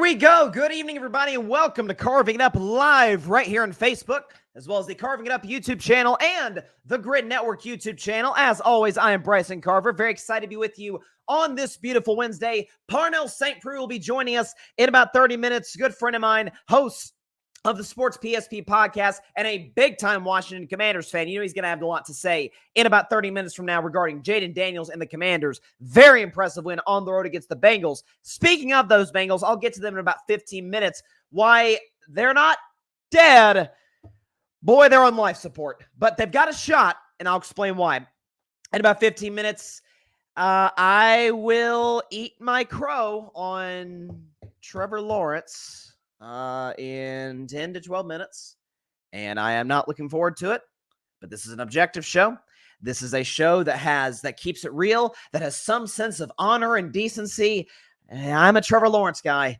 we go. Good evening, everybody, and welcome to Carving It Up live right here on Facebook, as well as the Carving It Up YouTube channel and the Grid Network YouTube channel. As always, I am Bryson Carver. Very excited to be with you on this beautiful Wednesday. Parnell Saint-Preux will be joining us in about 30 minutes. Good friend of mine, host of the Sports PSP Podcast, and a big-time Washington Commanders fan. You know he's going to have a lot to say in about 30 minutes from now regarding Jayden Daniels and the Commanders. Very impressive win on the road against the Bengals. Speaking of those Bengals, I'll get to them in about 15 minutes. Why they're not dead. Boy, they're on life support, but they've got a shot, and I'll explain why. In about 15 minutes, I will eat my crow on Trevor Lawrence in 10 to 12 minutes, and I am not looking forward to it, but this is an objective show. This is a show that keeps it real, that has some sense of honor and decency. And I'm a Trevor Lawrence guy.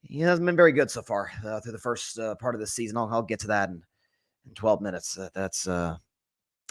He hasn't been very good so far through the first part of the season. I'll get to that in 12 minutes.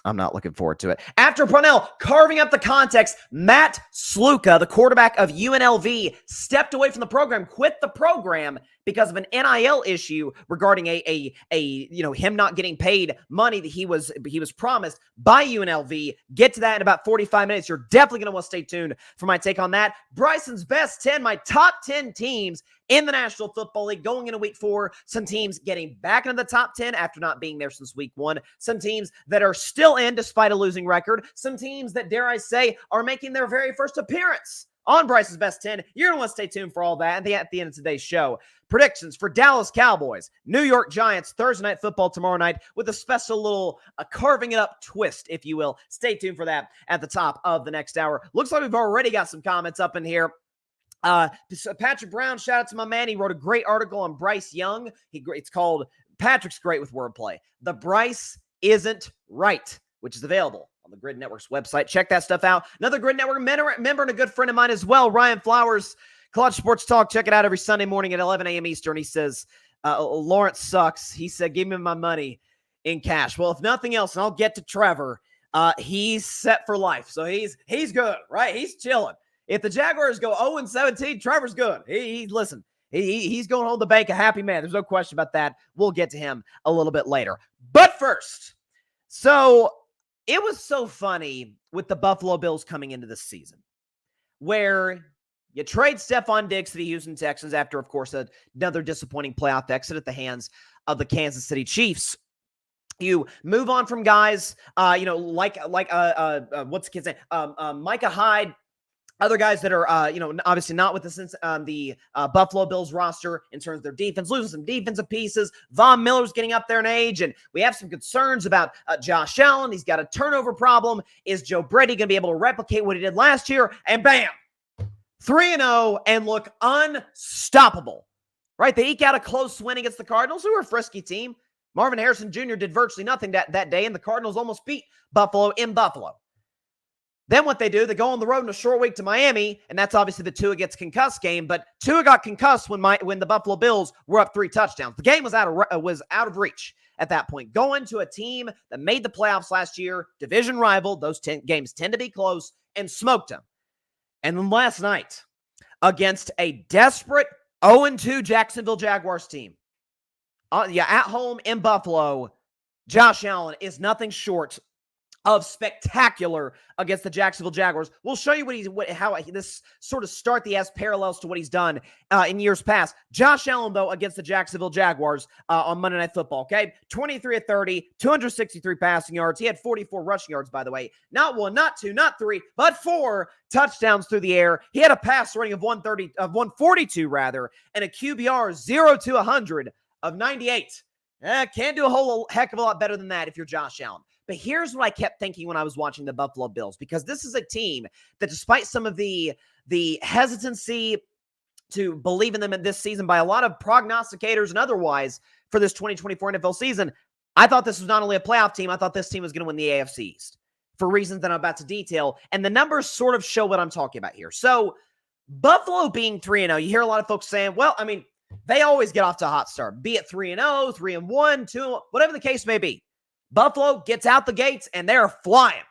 I'm not looking forward to it. After Parnell carving up the context, Matt Sluka, the quarterback of UNLV, stepped away from the program, quit the program because of an NIL issue regarding him not getting paid money that he was promised by UNLV. Get to that in about 45 minutes. You're definitely going to want to stay tuned for my take on that. Bryson's best 10, my top 10 teams in the National Football League going into week 4. Some teams getting back into the top 10 after not being there since week 1. Some teams that are still in despite a losing record. Some teams that, dare I say, are making their very first appearance on Bryce's Best 10. You're going to want to stay tuned for all that at the end of today's show. Predictions for Dallas Cowboys, New York Giants, Thursday Night Football tomorrow night with a special little carving it up twist, if you will. Stay tuned for that at the top of the next hour. Looks like we've already got some comments up in here. Patrick Brown, shout out to my man. He wrote a great article on Bryce Young. It's called Patrick's Great with Wordplay. The Bryce Isn't Right, which is available on the Grid Network's website. Check that stuff out. Another Grid Network member and a good friend of mine as well, Ryan Flowers, College Sports Talk. Check it out every Sunday morning at 11 a.m. Eastern. He says, Lawrence sucks. He said, give me my money in cash. Well, if nothing else, and I'll get to Trevor, he's set for life. So he's good, right? He's chilling. If the Jaguars go 0-17, Trevor's good. He's going home to the bank a happy man. There's no question about that. We'll get to him a little bit later. But first, so it was so funny with the Buffalo Bills coming into this season, where you trade Stephon Diggs to the Houston Texans after, of course, another disappointing playoff exit at the hands of the Kansas City Chiefs. You move on from guys, what's the kid's name? Micah Hyde. Other guys that are, obviously not with the Buffalo Bills roster in terms of their defense, losing some defensive pieces. Von Miller's getting up there in age, and we have some concerns about Josh Allen. He's got a turnover problem. Is Joe Brady going to be able to replicate what he did last year? And bam, 3-0 and look unstoppable, right? They eke out a close win against the Cardinals, who are a frisky team. Marvin Harrison Jr. did virtually nothing that day, and the Cardinals almost beat Buffalo in Buffalo. Then what they do, they go on the road in a short week to Miami, and that's obviously the Tua gets concussed game, but Tua got concussed when the Buffalo Bills were up 3 touchdowns. The game was out of reach at that point. Going to a team that made the playoffs last year, division rival, those 10 games tend to be close, and smoked them. And then last night, against a desperate 0-2 Jacksonville Jaguars team, at home in Buffalo, Josh Allen is nothing short of spectacular against the Jacksonville Jaguars. We'll show you how this sort of start the S parallels to what he's done in years past. Josh Allen, though, against the Jacksonville Jaguars on Monday Night Football, okay? 23 of 30, 263 passing yards. He had 44 rushing yards, by the way. Not 1, not 2, not 3, but 4 touchdowns through the air. He had a pass rating of 142, and a QBR 0 to 100 of 98. Can't do a whole heck of a lot better than that if you're Josh Allen. But here's what I kept thinking when I was watching the Buffalo Bills, because this is a team that, despite some of the hesitancy to believe in them in this season by a lot of prognosticators and otherwise for this 2024 NFL season, I thought this was not only a playoff team, I thought this team was going to win the AFC East for reasons that I'm about to detail. And the numbers sort of show what I'm talking about here. So Buffalo being 3-0, you hear a lot of folks saying, well, I mean, they always get off to a hot start, be it 3-0, 3-1, 2, whatever the case may be. Buffalo gets out the gates, and they're flying.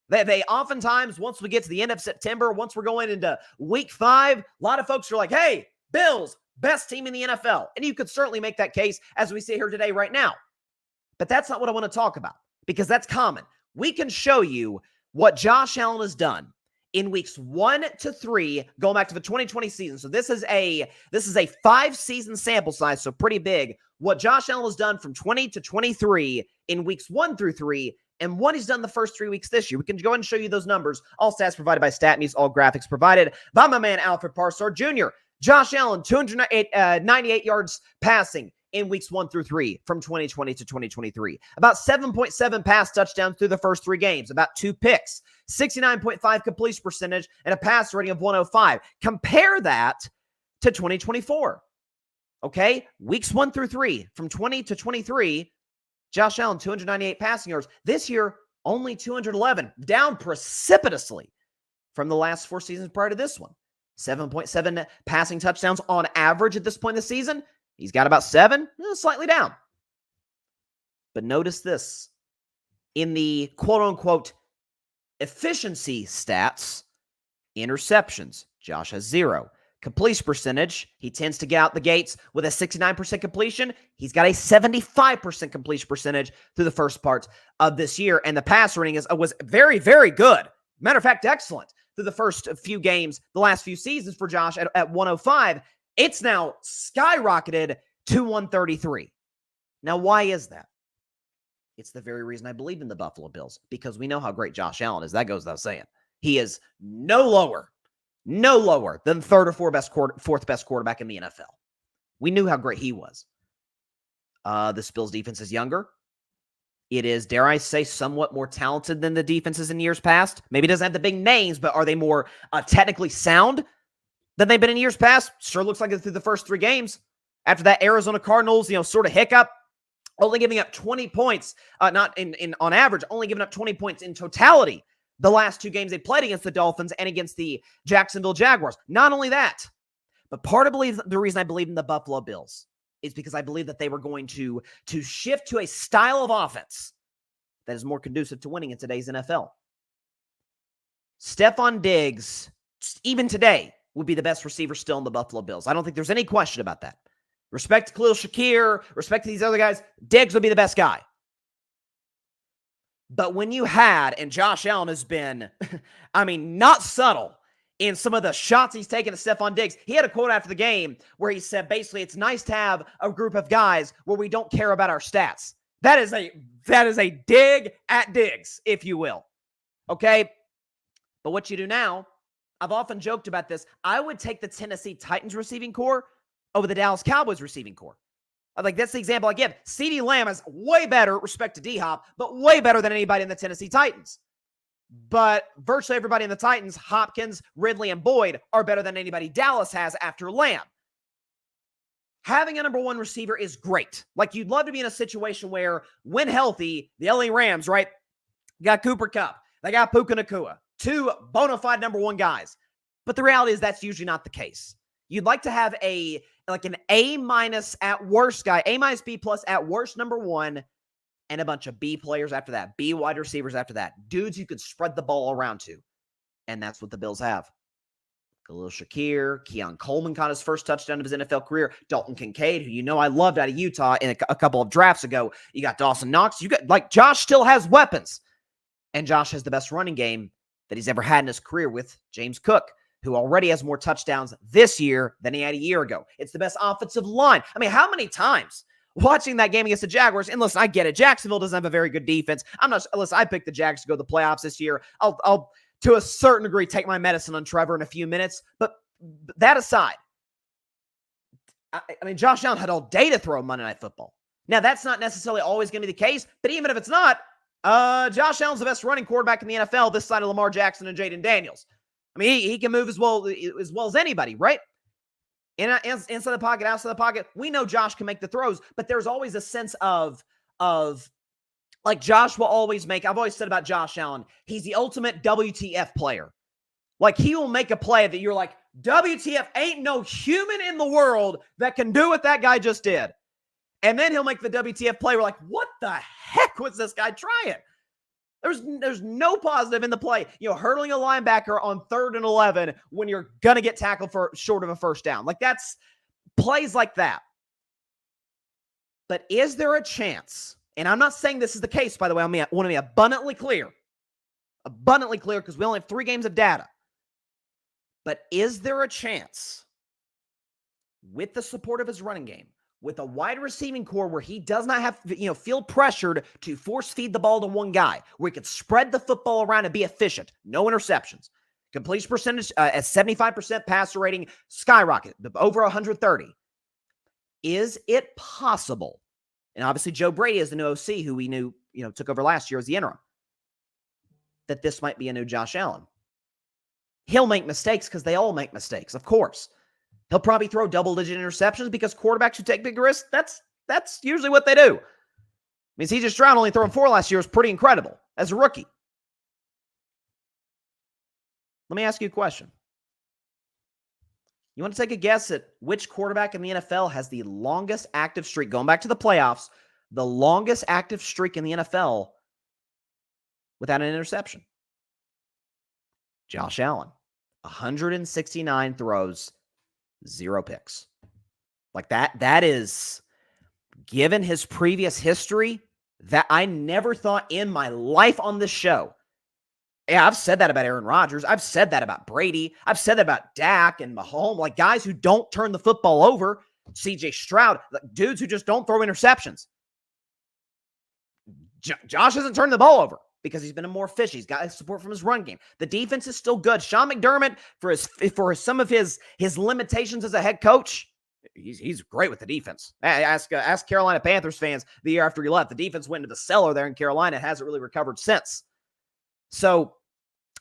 They oftentimes, once we get to the end of September, once we're going into week 5, a lot of folks are like, hey, Bills, best team in the NFL. And you could certainly make that case as we sit here today right now. But that's not what I want to talk about because that's common. We can show you what Josh Allen has done in weeks 1 to 3, going back to the 2020 season. So this is a 5-season sample size, so pretty big. What Josh Allen has done from 20 to 23 in weeks 1 through 3, and what he's done the first 3 weeks this year. We can go ahead and show you those numbers. All stats provided by StatMuse, all graphics provided by my man Alfred Parsard Jr. Josh Allen, 298 yards passing in weeks 1 through 3 from 2020 to 2023. About 7.7 pass touchdowns through the first 3 games, about 2 picks, 69.5 completion percentage, and a pass rating of 105. Compare that to 2024. Okay? Weeks 1 through 3 from 20 to 23, Josh Allen, 298 passing yards. This year, only 211, down precipitously from the last 4 seasons prior to this one. 7.7 passing touchdowns on average at this point in the season. He's got about 7, slightly down. But notice this. In the quote-unquote efficiency stats, interceptions, Josh has 0. Completion percentage, he tends to get out the gates with a 69% completion. He's got a 75% completion percentage through the first part of this year. And the pass rating was very, very good. Matter of fact, excellent through the first few games, the last few seasons for Josh at 105. It's now skyrocketed to 133. Now, why is that? It's the very reason I believe in the Buffalo Bills, because we know how great Josh Allen is. That goes without saying. He is no lower than third or fourth best quarterback in the NFL. We knew how great he was. This Bills defense is younger. It is, dare I say, somewhat more talented than the defenses in years past. Maybe it doesn't have the big names, but are they more technically sound than they've been in years past? Sure looks like it through the first 3 games. After that Arizona Cardinals, sort of hiccup, only giving up 20 points, not on average, only giving up 20 points in totality the last 2 games they played against the Dolphins and against the Jacksonville Jaguars. Not only that, but part of the reason I believe in the Buffalo Bills is because I believe that they were going to shift to a style of offense that is more conducive to winning in today's NFL. Stephon Diggs, even today, would be the best receiver still in the Buffalo Bills. I don't think there's any question about that. Respect to Khalil Shakir, respect to these other guys, Diggs would be the best guy. But when you had, and Josh Allen has been, not subtle in some of the shots he's taken to Stephon Diggs. He had a quote after the game where he said, basically, it's nice to have a group of guys where we don't care about our stats. That is a dig at Diggs, if you will. Okay? But what you do now, I've often joked about this. I would take the Tennessee Titans receiving core over the Dallas Cowboys receiving core. That's the example I give. CeeDee Lamb is way better, respect to D-Hop, but way better than anybody in the Tennessee Titans. But virtually everybody in the Titans, Hopkins, Ridley, and Boyd, are better than anybody Dallas has after Lamb. Having a number 1 receiver is great. You'd love to be in a situation where, when healthy, the LA Rams, right, got Cooper Kupp, they got Puka Nacua, 2 bona fide number 1 guys. But the reality is that's usually not the case. You'd like to have an A- at worst guy, A- B+ at worst number 1, and a bunch of B players after that, B wide receivers after that, dudes you could spread the ball around to. And that's what the Bills have. Khalil Shakir, Keon Coleman caught his first touchdown of his NFL career. Dalton Kincaid, who I loved out of Utah in a couple of drafts ago. You got Dawson Knox. You got, Josh still has weapons. And Josh has the best running game that he's ever had in his career with James Cook, who already has more touchdowns this year than he had a year ago. It's the best offensive line. How many times watching that game against the Jaguars, and listen, I get it. Jacksonville doesn't have a very good defense. I picked the Jags to go to the playoffs this year. I'll to a certain degree, take my medicine on Trevor in a few minutes. But that aside, Josh Allen had all day to throw Monday Night Football. Now, that's not necessarily always going to be the case, but even if it's not, Josh Allen's the best running quarterback in the NFL this side of Lamar Jackson and Jayden Daniels. He can move as well as anybody, right? Inside the pocket, outside the pocket. We know Josh can make the throws, but there's always a sense of Josh will always make. I've always said about Josh Allen, he's the ultimate WTF player. He will make a play that you're like, WTF, ain't no human in the world that can do what that guy just did. And then he'll make the WTF play. We're like, what the heck was this guy trying? There's no positive in the play. Hurdling a linebacker on 3rd and 11 when you're going to get tackled for short of a first down. That's Plays like that. But is there a chance, and I'm not saying this is the case, by the way, I want to be abundantly clear, because we only have 3 games of data. But is there a chance, with the support of his running game, with a wide receiving core where he does not have, feel pressured to force feed the ball to one guy, where he could spread the football around and be efficient, no interceptions, completion percentage at 75%, passer rating skyrocket, over 130. Is it possible? And obviously Joe Brady is the new OC who we knew, took over last year as the interim, that this might be a new Josh Allen. He'll make mistakes because they all make mistakes, of course. He'll probably throw double-digit interceptions because quarterbacks who take big risks, that's usually what they do. I mean, C.J. Stroud only throwing 4 last year was pretty incredible as a rookie. Let me ask you a question. You want to take a guess at which quarterback in the NFL has the longest active streak, going back to the playoffs, the longest active streak in the NFL without an interception? Josh Allen. 169 throws, 0 picks. Like that is, given his previous history, that I never thought in my life on this show. Yeah, I've said that about Aaron Rodgers. I've said that about Brady. I've said that about Dak and Mahomes, like guys who don't turn the football over. C.J. Stroud, like dudes who just don't throw interceptions. Josh hasn't turned the ball over because he's been more fishy. He's got support from his run game. The defense is still good. Sean McDermott, for some of his limitations as a head coach, he's great with the defense. Ask Carolina Panthers fans the year after he left. The defense went into the cellar there in Carolina. It hasn't really recovered since. So,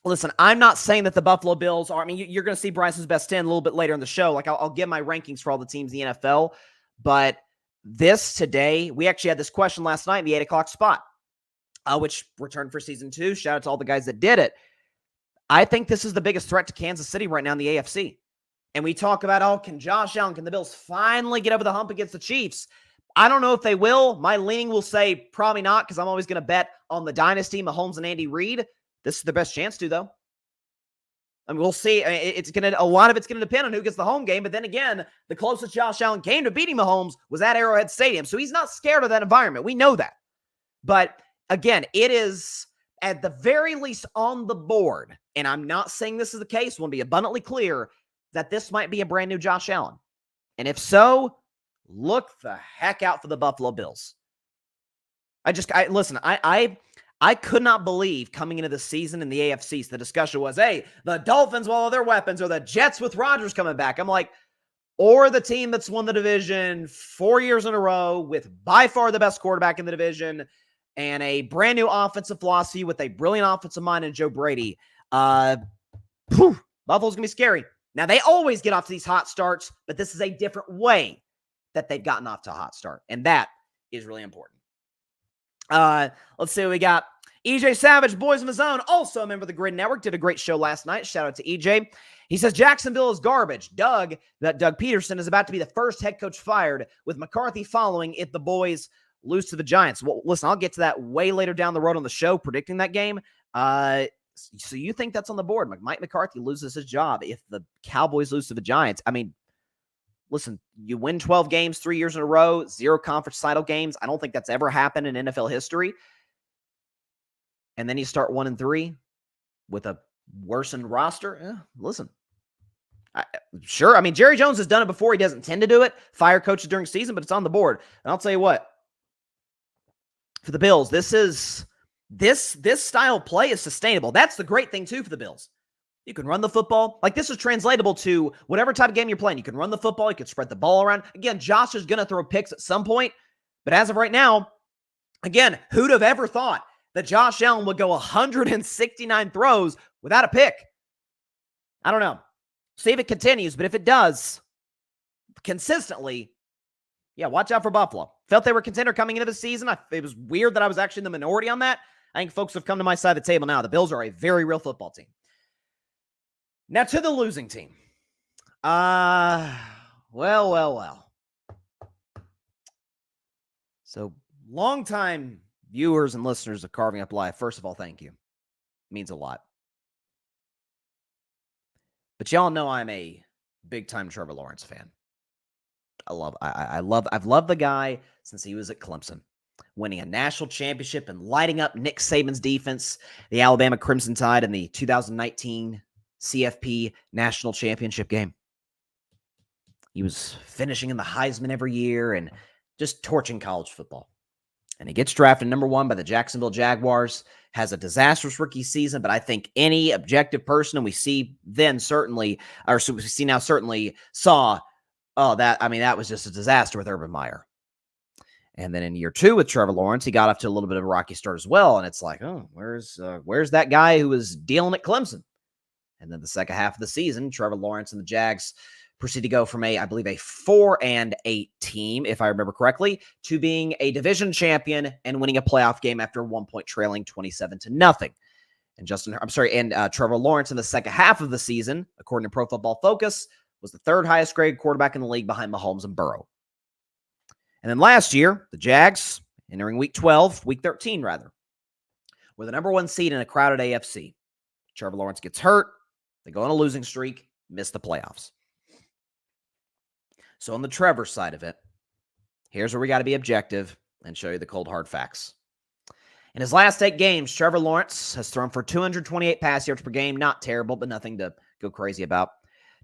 listen, I'm not saying that the Buffalo Bills are, you're going to see Bryson's best 10 a little bit later in the show. Like, I'll give my rankings for all the teams in the NFL. But this today, we actually had this question last night in the 8 o'clock spot, which returned for season 2. Shout out to all the guys that did it. I think this is the biggest threat to Kansas City right now in the AFC. And we talk about, can Josh Allen, can the Bills finally get over the hump against the Chiefs? I don't know if they will. My leaning will say probably not, because I'm always going to bet on the dynasty, Mahomes and Andy Reid. This is their best chance to, though. We'll see. A lot of it's going to depend on who gets the home game. But then again, the closest Josh Allen came to beating Mahomes was at Arrowhead Stadium. So he's not scared of that environment. We know that. But again, it is at the very least on the board. And I'm not saying this is the case. I want to be abundantly clear that this might be a brand new Josh Allen. And if so, look the heck out for the Buffalo Bills. I could not believe coming into the season in the AFC, the discussion was, hey, the Dolphins with all their weapons, or the Jets with Rodgers coming back. I'm like, or the team that's won the division 4 years in a row with by far the best quarterback in the division and a brand new offensive philosophy with a brilliant offensive mind in Joe Brady. Buffalo's going to be scary. Now, they always get off to these hot starts, but this is a different way that they've gotten off to a hot start, and that is really important. Let's see what we got. EJ Savage, Boys in the Zone, also a member of the Grid Network, did a great show last night. Shout out to EJ. He says, Jacksonville is garbage. Doug Peterson is about to be the first head coach fired, with McCarthy following if the boys lose to the Giants. Well, listen, I'll get to that way later down the road on the show, predicting that game. So you think that's on the board? Mike McCarthy loses his job if the Cowboys lose to the Giants. Listen, you win 12 games 3 years in a row, 0 conference title games. I don't think that's ever happened in NFL history. And then you start 1-3 with a worsened roster. Listen, sure. Jerry Jones has done it before. He doesn't tend to do it. Fire coaches during season, but it's on the board. And I'll tell you what, for the Bills, this style of play is sustainable. That's the great thing too for the Bills. You can run the football. Like, this is translatable to whatever type of game you're playing. You can run the football. You can spread the ball around. Again, Josh is going to throw picks at some point. But as of right now, again, who'd have ever thought that Josh Allen would go 169 throws without a pick? I don't know. See if it continues. But if it does, consistently, yeah, watch out for Buffalo. Felt they were a contender coming into the season. It was weird that I was actually in the minority on that. I think folks have come to my side of the table now. The Bills are a very real football team. Now to the losing team. Well. So, longtime viewers and listeners of Carving Up Live, first of all, thank you. It means a lot. But y'all know I'm a big-time Trevor Lawrence fan. I've loved the guy since he was at Clemson, winning a national championship and lighting up Nick Saban's defense, the Alabama Crimson Tide in the 2019 CFP National Championship game. He was finishing in the Heisman every year and just torching college football. And he gets drafted number 1 by the Jacksonville Jaguars, has a disastrous rookie season, but I think any objective person, and we see then certainly, or we see now certainly saw, that was just a disaster with Urban Meyer. And then in year 2 with Trevor Lawrence, he got off to a little bit of a rocky start as well. And it's like, oh, where's that guy who was dealing at Clemson? And then the second half of the season, Trevor Lawrence and the Jags proceed to go from a 4-8 team, if I remember correctly, to being a division champion and winning a playoff game after 1 point trailing 27-0. And Trevor Lawrence in the second half of the season, according to Pro Football Focus, was the 3rd highest graded quarterback in the league behind Mahomes and Burrow. And then last year, the Jags, entering week 13 rather, were the number 1 seed in a crowded AFC. Trevor Lawrence gets hurt. They go on a losing streak, miss the playoffs. So on the Trevor side of it, here's where we got to be objective and show you the cold, hard facts. In his last 8 games, Trevor Lawrence has thrown for 228 pass yards per game. Not terrible, but nothing to go crazy about.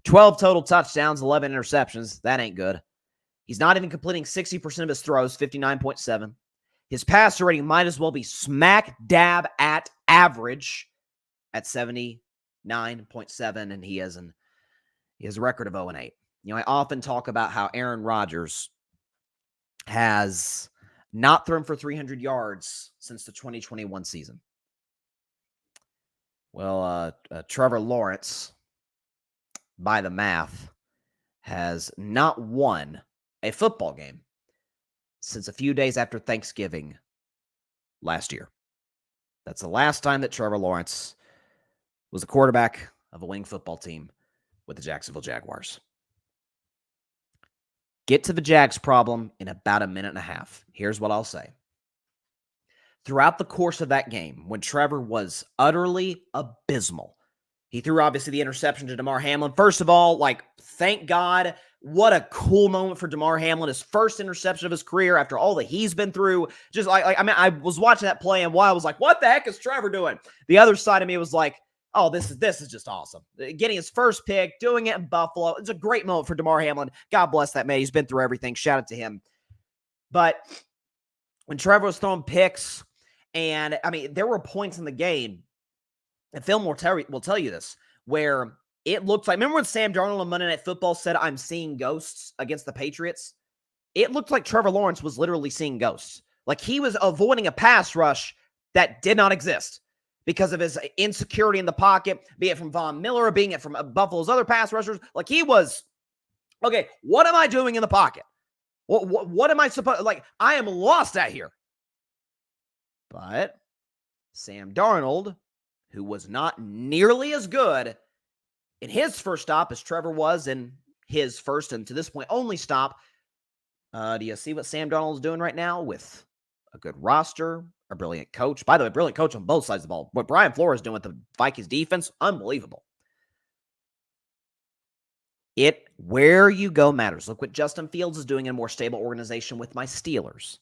12 total touchdowns, 11 interceptions. That ain't good. He's not even completing 60% of his throws, 59.7. His passer rating might as well be smack dab at average at 79.7, and he has a record of 0-8. I often talk about how Aaron Rodgers has not thrown for 300 yards since the 2021 season. Well, Trevor Lawrence, by the math, has not won a football game since a few days after Thanksgiving last year. That's the last time that Trevor Lawrence was a quarterback of a winning football team with the Jacksonville Jaguars. Get to the Jags problem in about a minute and a half. Here's what I'll say. Throughout the course of that game, when Trevor was utterly abysmal, he threw obviously the interception to Damar Hamlin. First of all, thank God, what a cool moment for Damar Hamlin. His first interception of his career after all that he's been through. I was watching that play and I was like, what the heck is Trevor doing? The other side of me was like, oh, this is just awesome. Getting his first pick, doing it in Buffalo. It's a great moment for Damar Hamlin. God bless that man. He's been through everything. Shout out to him. But when Trevor was throwing picks, and there were points in the game, and Phil will tell you this, where it looked like, remember when Sam Darnold on Monday Night Football said, I'm seeing ghosts against the Patriots? It looked like Trevor Lawrence was literally seeing ghosts. Like he was avoiding a pass rush that did not exist because of his insecurity in the pocket, be it from Von Miller or being it from Buffalo's other pass rushers. Like he was, okay, what am I doing in the pocket? What am I supposed, I am lost out here. But Sam Darnold, who was not nearly as good in his first stop as Trevor was in his first and to this point only stop. Do you see what Sam Darnold is doing right now with a good roster, a brilliant coach? By the way, brilliant coach on both sides of the ball. What Brian Flores is doing with the Vikings defense, unbelievable. Where you go matters. Look what Justin Fields is doing in a more stable organization with my Steelers.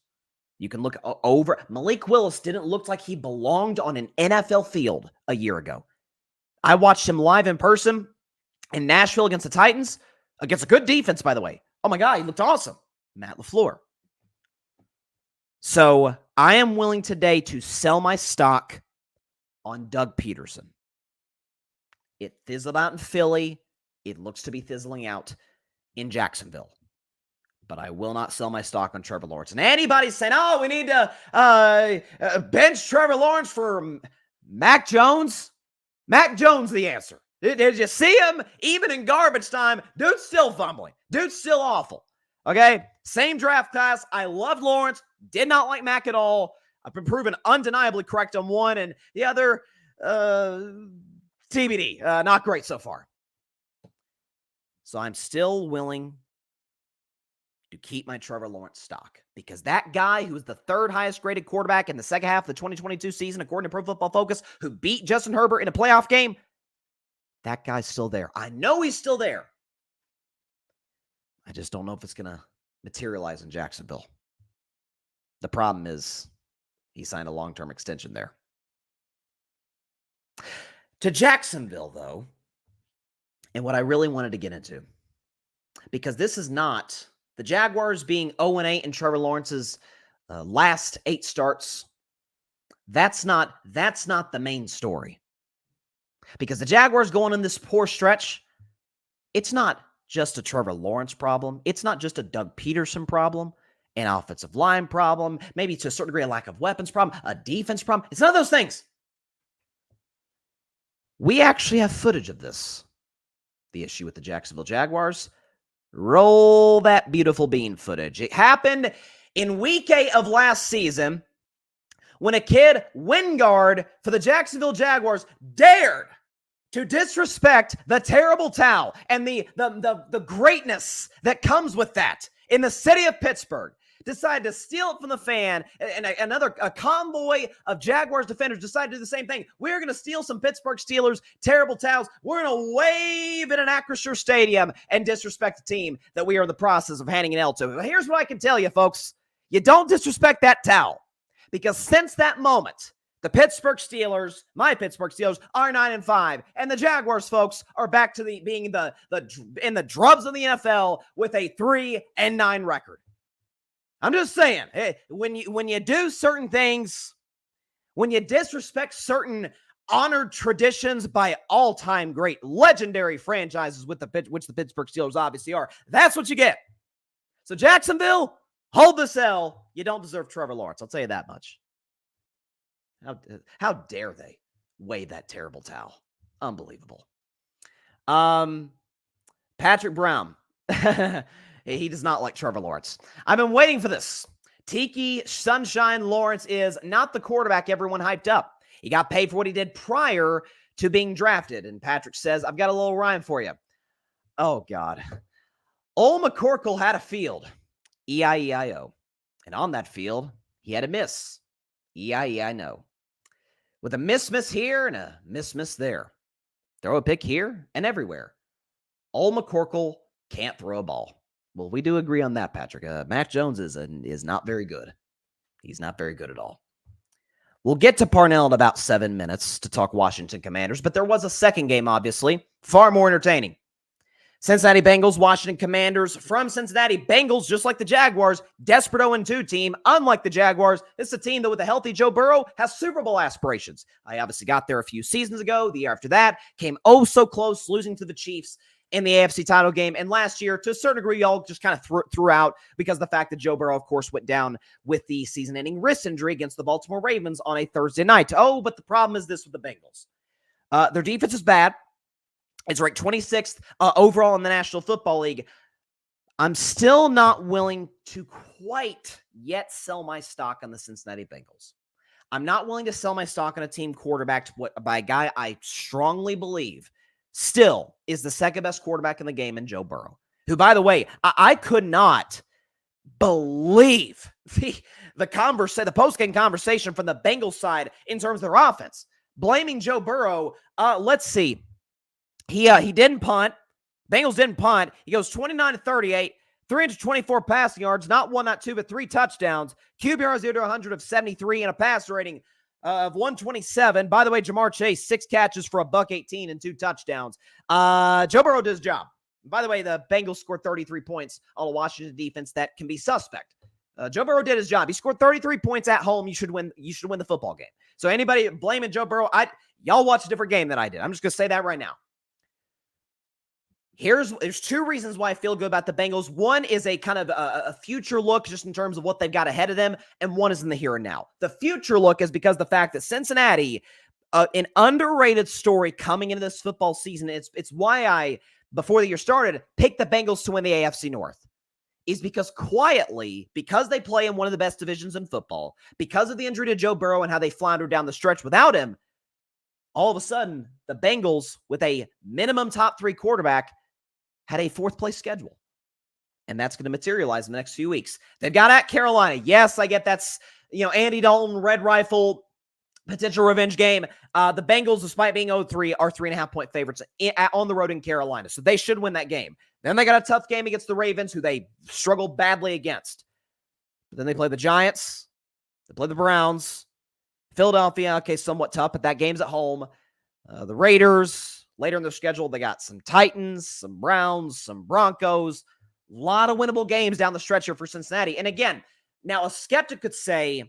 You can look over. Malik Willis didn't look like he belonged on an NFL field a year ago. I watched him live in person in Nashville against the Titans, against a good defense, by the way. Oh my God, he looked awesome. Matt LaFleur. So I am willing today to sell my stock on Doug Peterson. It fizzled out in Philly. It looks to be fizzling out in Jacksonville. But I will not sell my stock on Trevor Lawrence. And anybody's saying, oh, we need to bench Trevor Lawrence for Mac Jones. Mac Jones, the answer. Did you see him? Even in garbage time, dude's still fumbling. Dude's still awful. Okay? Same draft class. I loved Lawrence. Did not like Mac at all. I've been proven undeniably correct on one, and the other, TBD. Not great so far. So I'm still willing to keep my Trevor Lawrence stock because that guy who was the third highest graded quarterback in the second half of the 2022 season, according to Pro Football Focus, who beat Justin Herbert in a playoff game, that guy's still there. I know he's still there. I just don't know if it's going to materialize in Jacksonville. The problem is he signed a long-term extension there. To Jacksonville, though, and what I really wanted to get into, because this is not the Jaguars being 0-8 in Trevor Lawrence's last 8 starts. That's not the main story. Because the Jaguars going in this poor stretch, it's not just a Trevor Lawrence problem. It's not just a Doug Peterson problem, an offensive line problem, maybe to a certain degree a lack of weapons problem, a defense problem. It's none of those things. We actually have footage of this. The issue with the Jacksonville Jaguars. Roll that beautiful bean footage. It happened in week 8 of last season when a kid, Wingard for the Jacksonville Jaguars, dared to disrespect the terrible towel and the greatness that comes with that in the city of Pittsburgh. Decided to steal it from the fan, and a convoy of Jaguars defenders decided to do the same thing. We're going to steal some Pittsburgh Steelers terrible towels. We're going to wave in an Acrisure Stadium and disrespect the team that we are in the process of handing an L to. But here's what I can tell you, folks. You don't disrespect that towel, because since that moment, the Pittsburgh Steelers, my Pittsburgh Steelers, are 9-5, and the Jaguars, folks, are back to being in the drubs of the NFL with a 3-9 record. I'm just saying, when you do certain things, when you disrespect certain honored traditions by all-time great legendary franchises which the Pittsburgh Steelers obviously are, that's what you get. So Jacksonville, hold this L. You don't deserve Trevor Lawrence. I'll tell you that much. How dare they wave that terrible towel? Unbelievable. Patrick Brown. He does not like Trevor Lawrence. I've been waiting for this. Tiki Sunshine Lawrence is not the quarterback everyone hyped up. He got paid for what he did prior to being drafted. And Patrick says, I've got a little rhyme for you. Oh, God. Old McCorkle had a field. E-I-E-I-O. And on that field, he had a miss. E-I-E-I-know. With a miss here and a miss there. Throw a pick here and everywhere. Old McCorkle can't throw a ball. Well, we do agree on that, Patrick. Mac Jones is not very good. He's not very good at all. We'll get to Parnell in about 7 minutes to talk Washington Commanders, but there was a second game, obviously, far more entertaining. Cincinnati Bengals, Washington Commanders. From Cincinnati, Bengals, just like the Jaguars, desperate 0-2 team. Unlike the Jaguars, this is a team that with a healthy Joe Burrow has Super Bowl aspirations. I obviously got there a few seasons ago. The year after that, came oh so close, losing to the Chiefs in the AFC title game. And last year, to a certain degree, y'all just kind of threw out because of the fact that Joe Burrow, of course, went down with the season-ending wrist injury against the Baltimore Ravens on a Thursday night. Oh, but the problem is this with the Bengals. Their defense is bad. It's ranked 26th overall in the National Football League. I'm still not willing to quite yet sell my stock on the Cincinnati Bengals. I'm not willing to sell my stock on a team quarterbacked by a guy I strongly believe still is the second best quarterback in the game in Joe Burrow, who, by the way, I could not believe the post-game conversation from the Bengals side in terms of their offense, blaming Joe Burrow. Let's see. He didn't punt. Bengals didn't punt. He goes 29-38, 324 passing yards, not one, not two, but 3 touchdowns. QBR 0 to 100 of 73 and a passer rating of 127. By the way, Jamar Chase, 6 catches for $118 and 2 touchdowns. Joe Burrow did his job. By the way, the Bengals scored 33 points on a Washington defense that can be suspect. Joe Burrow did his job. He scored 33 points at home. You should win the football game. So anybody blaming Joe Burrow, y'all watch a different game than I did. I'm just going to say that right now. There's 2 reasons why I feel good about the Bengals. One is a kind of a future look just in terms of what they've got ahead of them, and one is in the here and now. The future look is because the fact that Cincinnati, an underrated story coming into this football season, it's why I, before the year started, picked the Bengals to win the AFC North, is because quietly, because they play in one of the best divisions in football, because of the injury to Joe Burrow and how they floundered down the stretch without him, all of a sudden, the Bengals, with a minimum top 3 quarterback, had a 4th-place schedule. And that's going to materialize in the next few weeks. They've got at Carolina. Yes, I get that's, Andy Dalton, Red Rifle. potential revenge game. The Bengals, despite being 0-3, are 3.5-point favorites on the road in Carolina. So they should win that game. Then they got a tough game against the Ravens, who they struggled badly against. But then they play the Giants. They play the Browns. Philadelphia, okay, somewhat tough, but that game's at home. The Raiders, later in their schedule, they got some Titans, some Browns, some Broncos. A lot of winnable games down the stretch here for Cincinnati. And again, now a skeptic could say,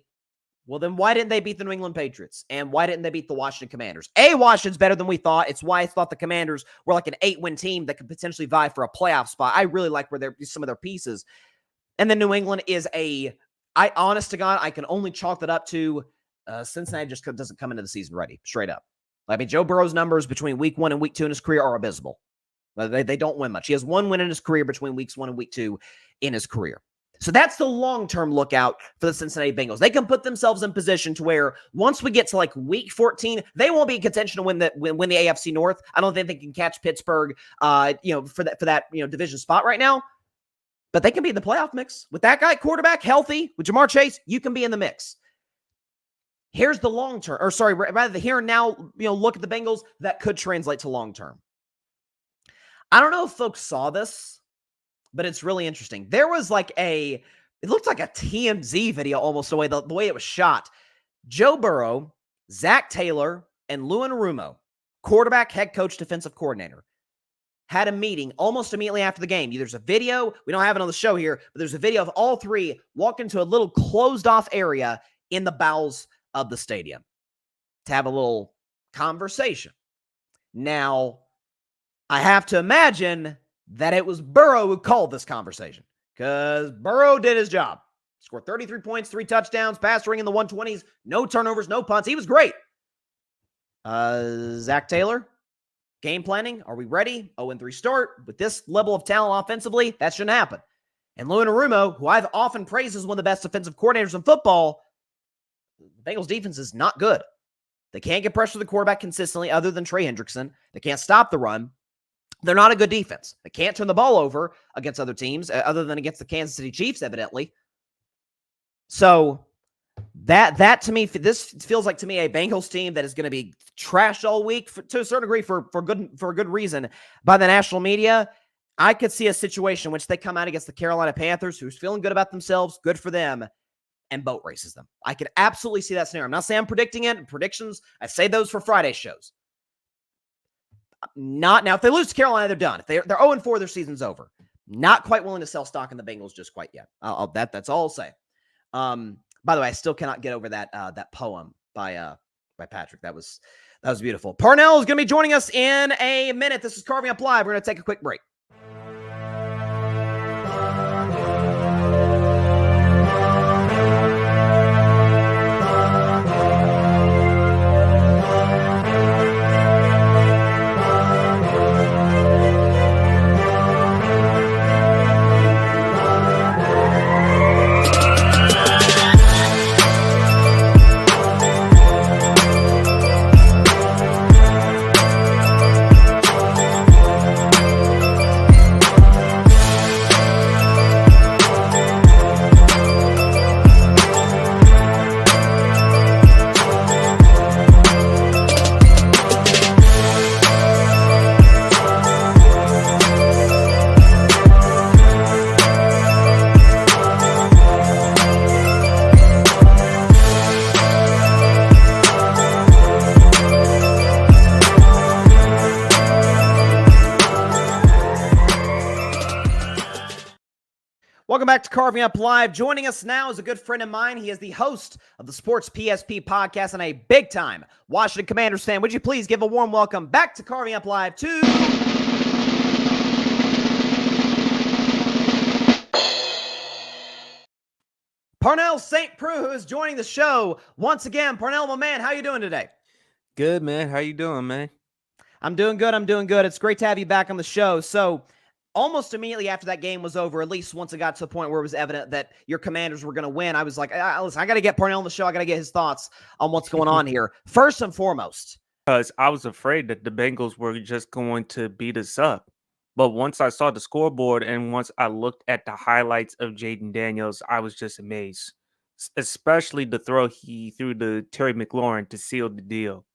well, then why didn't they beat the New England Patriots? And why didn't they beat the Washington Commanders? Washington's better than we thought. It's why I thought the Commanders were like an 8-win team that could potentially vie for a playoff spot. I really like where some of their pieces. And then New England is honest to God, I can only chalk that up to Cincinnati just doesn't come into the season ready, straight up. I mean, Joe Burrow's numbers between week 1 and week 2 in his career are abysmal. They don't win much. He has 1 win in his career between weeks 1 and week 2 in his career. So that's the long-term lookout for the Cincinnati Bengals. They can put themselves in position to where once we get to like week 14, they won't be in contention to win the AFC North. I don't think they can catch Pittsburgh, for that division spot right now. But they can be in the playoff mix with that guy quarterback healthy with Jamar Chase. You can be in the mix. Here's the long-term, rather the here and now. Look at the Bengals that could translate to long-term. I don't know if folks saw this, but it's really interesting. There was it looked like a TMZ video almost the way it was shot. Joe Burrow, Zach Taylor, and Lou Anarumo, quarterback, head coach, defensive coordinator, had a meeting almost immediately after the game. There's a video. We don't have it on the show here, but there's a video of all three walking to a little closed-off area in the bowels of the stadium to have a little conversation. Now, I have to imagine that it was Burrow who called this conversation because Burrow did his job. Scored 33 points, 3 touchdowns, passer rating in the 120s, no turnovers, no punts. He was great. Zach Taylor, game planning. Are we ready? 0-3 start. With this level of talent offensively, that shouldn't happen. And Lou Anarumo, who I've often praised as one of the best defensive coordinators in football, the Bengals defense is not good. They can't get pressure to the quarterback consistently other than Trey Hendrickson. They can't stop the run. They're not a good defense. They can't turn the ball over against other teams other than against the Kansas City Chiefs, evidently. So that to me, this feels like to me a Bengals team that is going to be trashed all week to a certain degree for a good reason by the national media. I could see a situation in which they come out against the Carolina Panthers, who's feeling good about themselves, good for them, and boat races them. I could absolutely see that scenario. I'm not saying I'm predicting it. Predictions, I say those for Friday shows. Not now. If they lose to Carolina, they're done. If they're 0-4, their season's over. Not quite willing to sell stock in the Bengals just quite yet. That's all I'll say. By the way, I still cannot get over that poem by Patrick. That was beautiful. Parnell is going to be joining us in a minute. This is Carving Up Live. We're going to take a quick break. Welcome back to Carving Up Live. Joining us now is a good friend of mine. He is the host of the Sports PSP Podcast and a big-time Washington Commanders fan. Would you please give a warm welcome back to Carving Up Live to Parnell Saint-Preux, who is joining the show once again. Parnell, my man, how you doing today? Good, man. How you doing, man? I'm doing good. It's great to have you back on the show. So, almost immediately after that game was over, at least once it got to the point where it was evident that your Commanders were going to win, I was like, listen, I got to get Parnell on the show. I got to get his thoughts on what's going on here. First and foremost. Because I was afraid that the Bengals were just going to beat us up. But once I saw the scoreboard and once I looked at the highlights of Jayden Daniels, I was just amazed. especially the throw he threw to Terry McLaurin to seal the deal.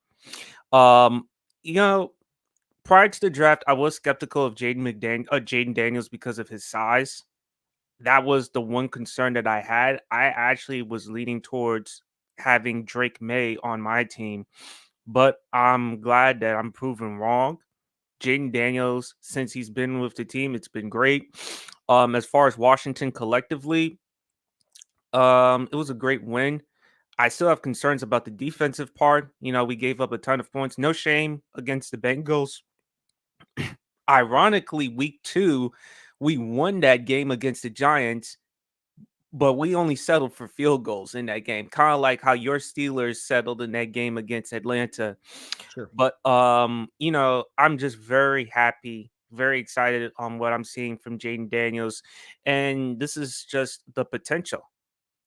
Um, you know, prior to the draft, I was skeptical of Jayden Daniels because of his size. That was the one concern that I had. I actually was leaning towards having Drake May on my team, but I'm glad that I'm proven wrong. Jayden Daniels, since he's been with the team, it's been great. As far as Washington collectively, it was a great win. I still have concerns about the defensive part. We gave up a ton of points. No shame against the Bengals. Ironically, week 2, we won that game against the Giants, but we only settled for field goals in that game, kind of like how your Steelers settled in that game against Atlanta. Sure. But I'm just very happy, very excited on what I'm seeing from Jayden Daniels, and this is just the potential.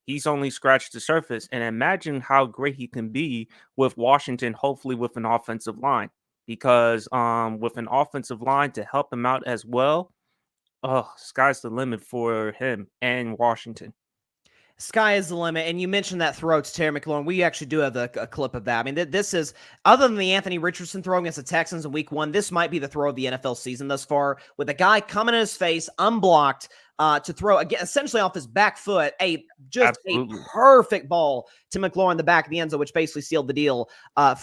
He's only scratched the surface, and imagine how great he can be with Washington, hopefully with an offensive line, because with an offensive line to help him out as well, oh, sky's the limit for him and Washington. Sky is the limit. And you mentioned that throw to Terry McLaurin. We actually do have a clip of that. I mean, this is, other than the Anthony Richardson throw against the Texans in week 1, this might be the throw of the NFL season thus far, with a guy coming in his face, unblocked, to throw, again, essentially off his back foot, Absolutely. a perfect ball to McLaurin in the back of the end zone, which basically sealed the deal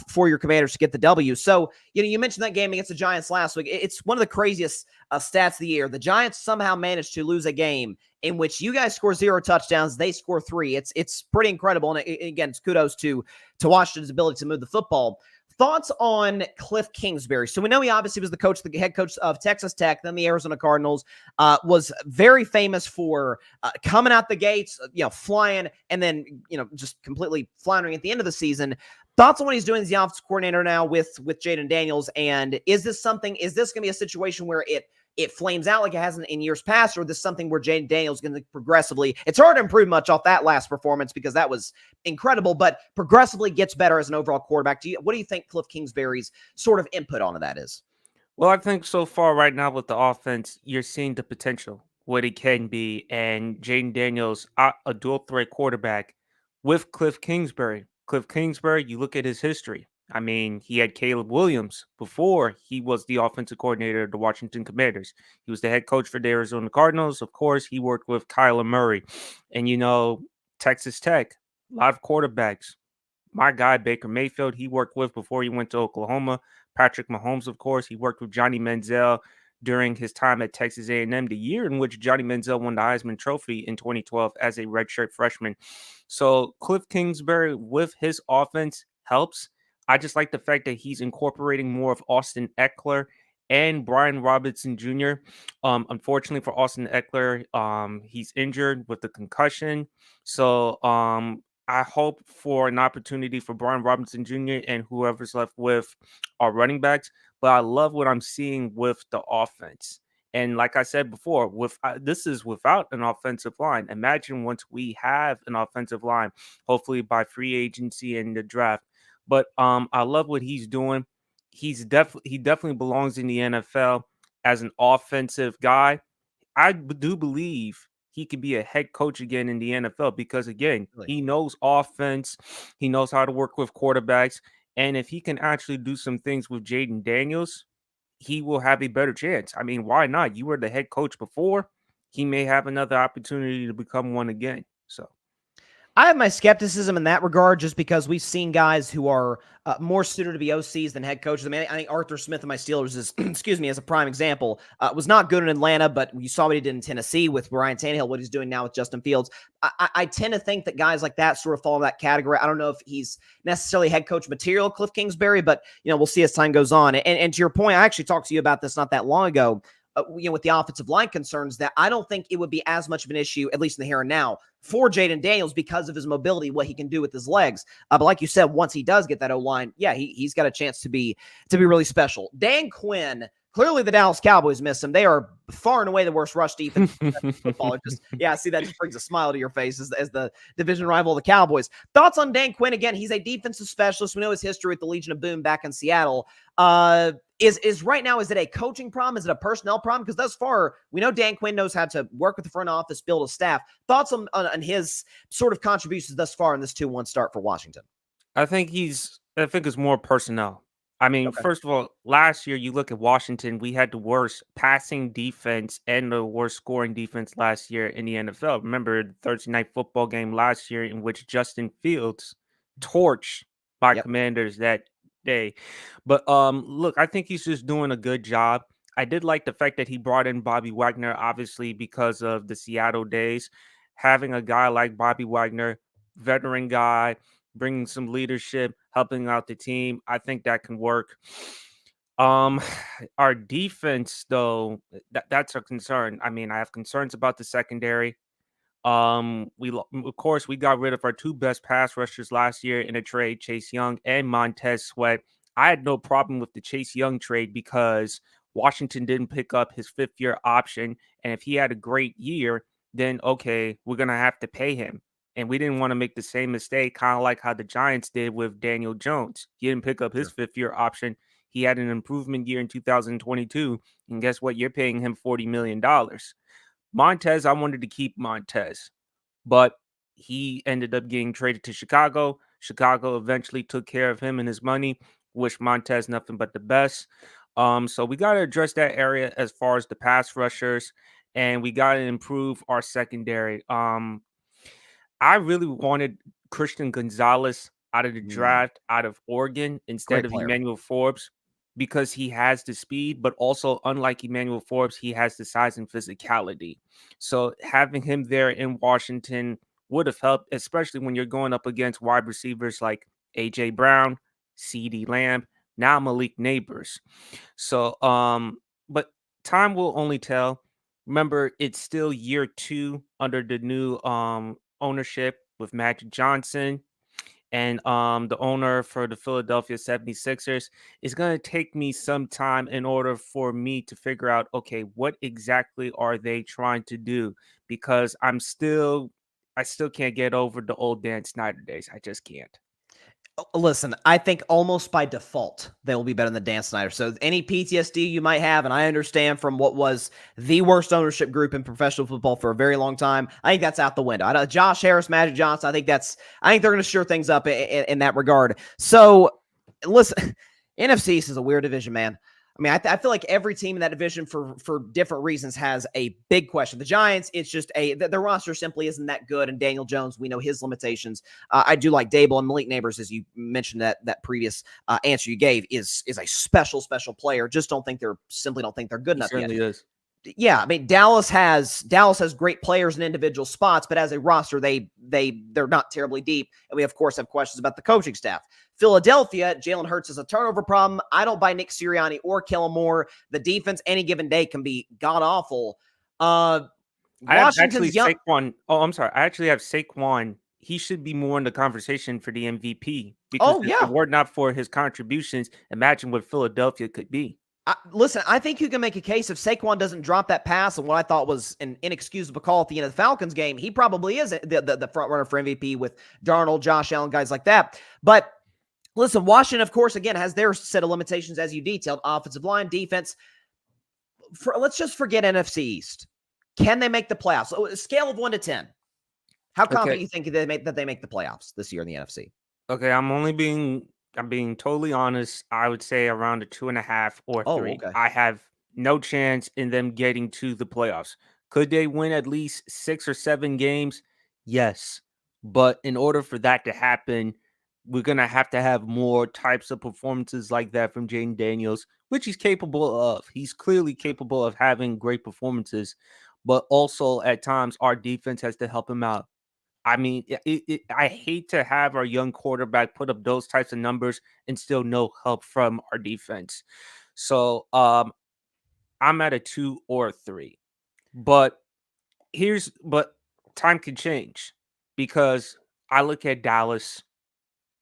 for your Commanders to get the W. So, you mentioned that game against the Giants last week. It's one of the craziest stats of the year. The Giants somehow managed to lose a game in which you guys score 0 touchdowns, they score 3. It's pretty incredible. And again, it's kudos to Washington's ability to move the football. Thoughts on Cliff Kingsbury? So we know he obviously was the head coach of Texas Tech, then the Arizona Cardinals, was very famous for coming out the gates, flying, and then, just completely floundering at the end of the season. Thoughts on what he's doing as the offensive coordinator now with Jayden Daniels, and is this going to be a situation where it flames out like it hasn't in years past, or is this something where Jayden Daniels is going to progressively, it's hard to improve much off that last performance because that was incredible, but progressively gets better as an overall quarterback. What do you think Cliff Kingsbury's sort of input onto that is? Well, I think so far right now with the offense, you're seeing the potential, what it can be, and Jayden Daniels, a dual threat quarterback with Cliff Kingsbury. Cliff Kingsbury, you look at his history. I mean, he had Caleb Williams before he was the offensive coordinator of the Washington Commanders. He was the head coach for the Arizona Cardinals. Of course, he worked with Kyler Murray. And, Texas Tech, a lot of quarterbacks. My guy, Baker Mayfield, he worked with before he went to Oklahoma. Patrick Mahomes, of course, he worked with Johnny Manziel during his time at Texas A&M, the year in which Johnny Manziel won the Heisman Trophy in 2012 as a redshirt freshman. So Cliff Kingsbury with his offense helps. I just like the fact that he's incorporating more of Austin Eckler and Brian Robinson Jr. Unfortunately for Austin Eckler, he's injured with the concussion. So I hope for an opportunity for Brian Robinson Jr. and whoever's left with our running backs. But I love what I'm seeing with the offense. And like I said before, this is without an offensive line. Imagine once we have an offensive line, hopefully by free agency and the draft. But I love what he's doing. He definitely belongs in the NFL as an offensive guy. I do believe he could be a head coach again in the NFL because, again, Really? he knows offense. He knows how to work with quarterbacks. And if he can actually do some things with Jayden Daniels, he will have a better chance. I mean, why not? You were the head coach before. He may have another opportunity to become one again. So I have my skepticism in that regard just because we've seen guys who are more suited to be OCs than head coaches. I mean, I think Arthur Smith of my Steelers is, excuse me, as a prime example, was not good in Atlanta, but you saw what he did in Tennessee with Ryan Tannehill, what he's doing now with Justin Fields. I tend to think that guys like that sort of fall in that category. I don't know if he's necessarily head coach material, Cliff Kingsbury, but, we'll see as time goes on. And to your point, I actually talked to you about this not that long ago. With the offensive line concerns, that I don't think it would be as much of an issue, at least in the here and now, for Jayden Daniels because of his mobility, what he can do with his legs. But like you said, once he does get that O-line, yeah, he's got a chance to be really special. Dan Quinn, clearly the Dallas Cowboys miss him. They are far and away the worst rush defense in football. I see that just brings a smile to your face as the division rival of the Cowboys. Thoughts on Dan Quinn? Again, he's a defensive specialist. We know his history with the Legion of Boom back in Seattle. Is right now, is it a coaching problem? Is it a personnel problem? Because thus far, we know Dan Quinn knows how to work with the front office, build a staff. Thoughts on his sort of contributions thus far in this 2-1 start for Washington? I think it's more personnel. I mean, Okay. first of all, last year you look at Washington, we had the worst passing defense and the worst scoring defense last year in the NFL. Remember the Thursday night football game last year in which Justin Fields torched by Yep. Commanders that day. But look, I think he's just doing a good job. I did like the fact that he brought in Bobby Wagner, obviously because of the Seattle days. Having a guy like Bobby Wagner, veteran guy, bringing some leadership, helping out the team. I think that can work. Um, our defense, though, that's a concern. I mean, I have concerns about the secondary. Of course we got rid of our two best pass rushers last year in a trade, Chase Young and Montez Sweat. I had no problem with the Chase Young trade because Washington didn't pick up his 5th-year option, and if he had a great year, then okay, we're gonna have to pay him. And we didn't want to make the same mistake, kind of like how the Giants did with Daniel Jones. He didn't pick up his Sure. 5th-year option. He had an improvement year in 2022, and guess what? You're paying him $40 million. Montez, I wanted to keep Montez, but he ended up getting traded to Chicago. Chicago eventually took care of him and his money. Wish Montez nothing but the best. So we got to address that area as far as the pass rushers, and we got to improve our secondary. I really wanted Christian Gonzalez out of the draft, out of Oregon, instead Great of player. Emmanuel Forbes, because he has the speed, but also, unlike Emmanuel Forbes, he has the size and physicality. So having him there in Washington would have helped, especially when you're going up against wide receivers like AJ Brown, CeeDee Lamb, now Malik Neighbors. So, but time will only tell. Remember, it's still year 2 under the new ownership with Magic Johnson and the owner for the Philadelphia 76ers. It's going to take me some time in order for me to figure out, okay, what exactly are they trying to do? Because I still can't get over the old Dan Snyder days. I just can't. Listen, I think almost by default they will be better than Dan Snyder. So any PTSD you might have, and I understand from what was the worst ownership group in professional football for a very long time, I think that's out the window. Josh Harris, Magic Johnson, I think they're going to sure things up in that regard. So listen, NFC East is a weird division, man. I mean, I feel like every team in that division for different reasons has a big question. The Giants, it's just their roster simply isn't that good. And Daniel Jones, we know his limitations. I do like Dable and Malik Neighbors, as you mentioned that previous answer you gave, is a special player. Just don't think they're good enough yet. Certainly is. Yeah, I mean Dallas has great players in individual spots, but as a roster, they're not terribly deep. And we of course have questions about the coaching staff. Philadelphia, Jalen Hurts is a turnover problem. I don't buy Nick Sirianni or Kellen Moore. The defense any given day can be god awful. Washington's young. Saquon. Oh, I'm sorry. I actually have Saquon. He should be more in the conversation for the MVP because if it were not for his contributions, imagine what Philadelphia could be. Listen, I think you can make a case if Saquon doesn't drop that pass and what I thought was an inexcusable call at the end of the Falcons game, he probably is the front runner for MVP with Darnold, Josh Allen, guys like that. But listen, Washington, of course, again, has their set of limitations as you detailed, offensive line, defense. Let's just forget NFC East. Can they make the playoffs? So, a scale of 1 to 10. How confident you think that they make the playoffs this year in the NFC? Okay, I'm being totally honest. I would say around a 2.5 or 3. Okay. I have no chance in them getting to the playoffs. Could they win at least 6 or 7 games? Yes. But in order for that to happen, we're going to have more types of performances like that from Jayden Daniels, which he's capable of. He's clearly capable of having great performances, but also at times our defense has to help him out. I mean, I hate to have our young quarterback put up those types of numbers and still no help from our defense. So I'm at a 2 or 3. But time can change because I look at Dallas.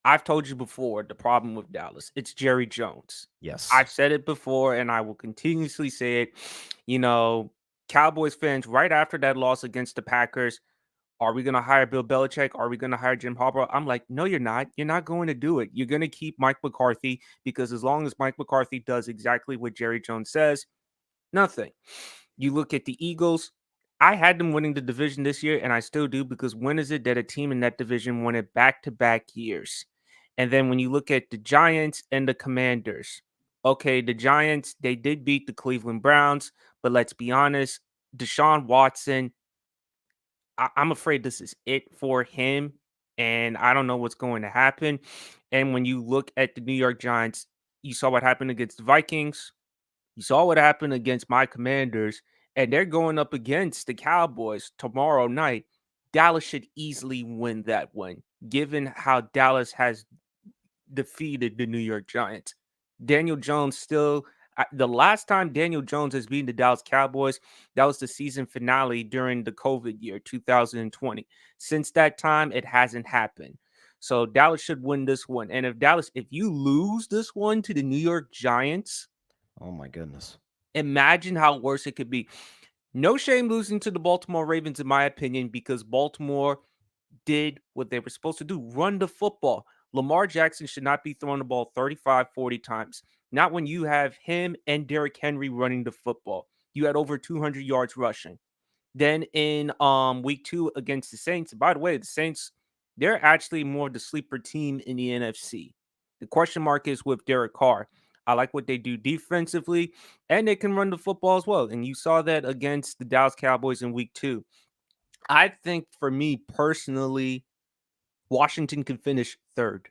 I've told you before the problem with Dallas. It's Jerry Jones. Yes. I've said it before and I will continuously say it. You know, Cowboys fans, right after that loss against the Packers, Are we going to hire Bill Belichick? Are we going to hire Jim Harbaugh? I'm like, no, you're not. You're not going to do it. You're going to keep Mike McCarthy, because as long as Mike McCarthy does exactly what Jerry Jones says, nothing. You look at the Eagles. I had them winning the division this year, and I still do, because when is it that a team in that division won it back-to-back years? And then when you look at the Giants and the Commanders, okay, the Giants, they did beat the Cleveland Browns, but let's be honest, Deshaun Watson, I'm afraid this is it for him, and I don't know what's going to happen. And when you look at the New York Giants, you saw what happened against the Vikings. You saw what happened against my Commanders, and they're going up against the Cowboys tomorrow night. Dallas should easily win that one, given how Dallas has defeated the New York Giants. Daniel Jones still, the last time Daniel Jones has beaten the Dallas Cowboys, that was the season finale during the COVID year, 2020. Since that time, it hasn't happened. So Dallas should win this one. And if you lose this one to the New York Giants, oh my goodness, imagine how worse it could be. No shame losing to the Baltimore Ravens, in my opinion, because Baltimore did what they were supposed to do, run the football. Lamar Jackson should not be throwing the ball 35, 40 times. Not when you have him and Derrick Henry running the football. You had over 200 yards rushing. Then in week 2 against the Saints, by the way, the Saints, they're actually more the sleeper team in the NFC. The question mark is with Derek Carr. I like what they do defensively, and they can run the football as well. And you saw that against the Dallas Cowboys in week 2. I think for me personally, Washington can finish 3rd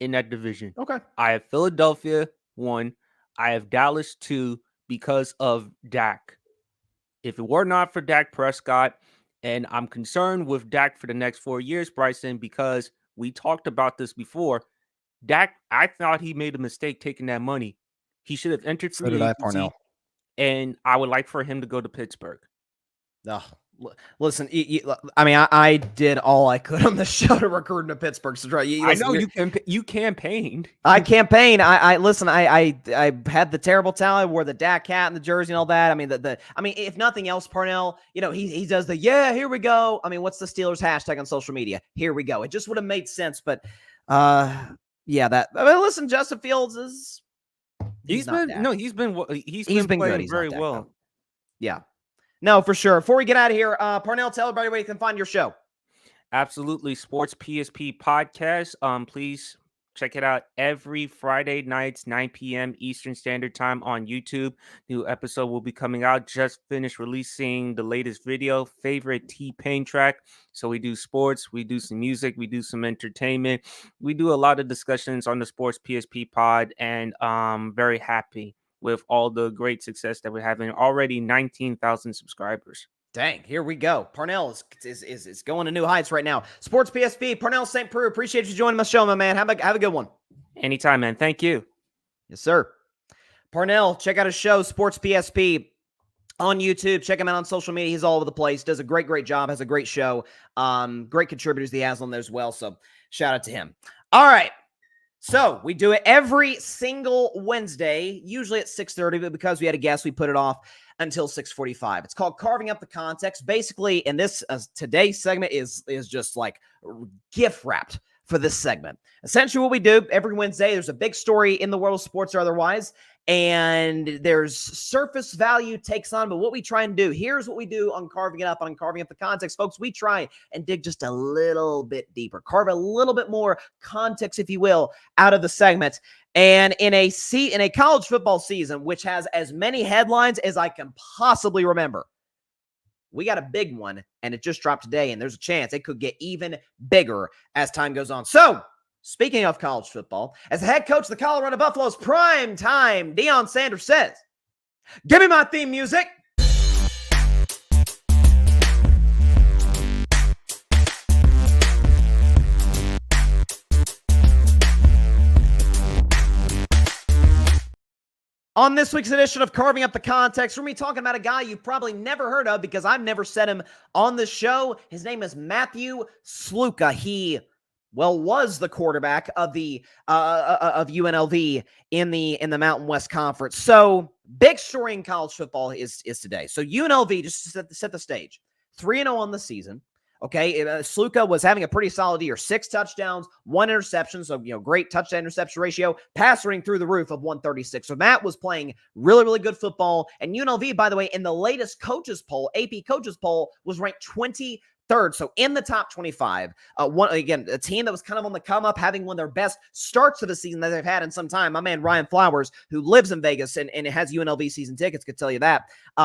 in that division. Okay. I have Philadelphia 1. I have Dallas 2 because of Dak. If it were not for Dak Prescott, and I'm concerned with Dak for the next 4 years, Bryson, because we talked about this before. Dak, I thought he made a mistake taking that money. He should have entered free agency, Parnell. and I would like for him to go to Pittsburgh. Oh, listen, I mean, I did all I could on the show to recruit him to Pittsburgh. So I know you campaigned. I campaigned. I listen. I had the terrible talent. I wore the Dak hat and the jersey and all that. I mean, I mean, if nothing else, Parnell, he does the here we go. I mean, what's the Steelers hashtag on social media? Here we go. It just would have made sense, but listen, Justin Fields is he's been playing good. Very well. Though. Yeah. No, for sure. Before we get out of here, Parnell, tell everybody where you can find your show. Absolutely. Sports PSP Podcast. Please check it out every Friday nights, 9 p.m. Eastern Standard Time on YouTube. New episode will be coming out. Just finished releasing the latest video, favorite T-Pain track. So we do sports, we do some music, we do some entertainment. We do a lot of discussions on the Sports PSP Pod, and very happy with all the great success that we're having. Already 19,000 subscribers. Dang, here we go. Parnell is going to new heights right now. Sports PSP, Parnell Saint-Preux. Appreciate you joining my show, my man. Have a good one. Anytime, man. Thank you. Yes, sir. Parnell, check out his show, Sports PSP, on YouTube. Check him out on social media. He's all over the place. Does a great job. Has a great show. Great contributors he has on there as well. So shout out to him. All right. So we do it every single Wednesday, usually at 6:30, but because we had a guest, we put it off until 6:45. It's called Carving Up the Context. Basically, in this today's segment is just like gift wrapped for this segment. Essentially, what we do every Wednesday, there's a big story in the world of sports or otherwise, and there's surface value takes on. But what we try and do, here's what we do on Carving It Up, on Carving Up the Context, folks. We try and dig just a little bit deeper, carve a little bit more context, if you will, out of the segment. And in a college football season, which has as many headlines as I can possibly remember, we got a big one, and it just dropped today, and there's a chance it could get even bigger as time goes on. So, speaking of college football, as the head coach of the Colorado Buffaloes, prime time, Deion Sanders says, "Give me my theme music." On this week's edition of Carving Up the Context, we're going to be talking about a guy you've probably never heard of because I've never said him on the show. His name is Matthew Sluka. He, was the quarterback of the of UNLV in the Mountain West Conference. So, big story in college football is today. So, UNLV, just to set the stage, 3-0 on the season, Okay, Sluka was having a pretty solid year. 6 touchdowns, 1 interception, so great touchdown-interception ratio. Passer rating through the roof of 136. So Matt was playing really, really good football. And UNLV, by the way, in the latest coaches poll, AP coaches poll, was ranked 23rd, so in the top 25. A team that was kind of on the come up, having one of their best starts of the season that they've had in some time. My man Ryan Flowers, who lives in Vegas and has UNLV season tickets, could tell you that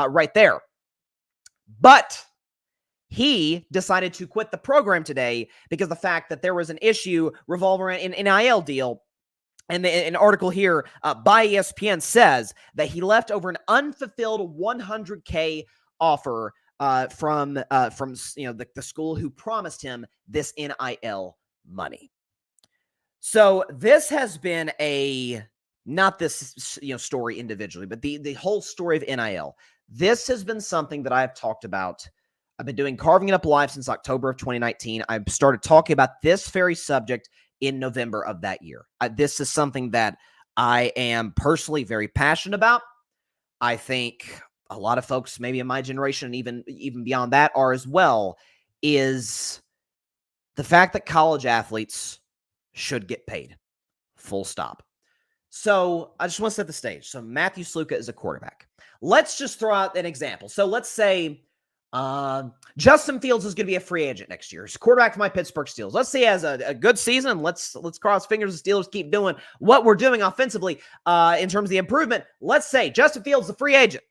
right there. But he decided to quit the program today because of the fact that there was an issue revolving around an NIL deal. And an article here by ESPN says that he left over an unfulfilled $100K offer from the school who promised him this NIL money. So this has been not this story individually, but the whole story of NIL. This has been something that I've talked about. I've been doing Carving It Up Live since October of 2019. I started talking about this very subject in November of that year. This is something that I am personally very passionate about. I think a lot of folks, maybe in my generation, and even beyond that, are as well, is the fact that college athletes should get paid. Full stop. So I just want to set the stage. So Matthew Sluka is a quarterback. Let's just throw out an example. So let's say Justin Fields is going to be a free agent next year. He's quarterback for my Pittsburgh Steelers. Let's say he has a good season. Let's cross fingers the Steelers keep doing what we're doing offensively in terms of the improvement. Let's say Justin Fields is a free agent.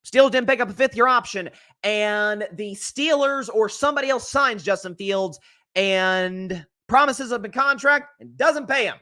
Steelers didn't pick up a 5th-year option, and the Steelers or somebody else signs Justin Fields and promises him a contract and doesn't pay him.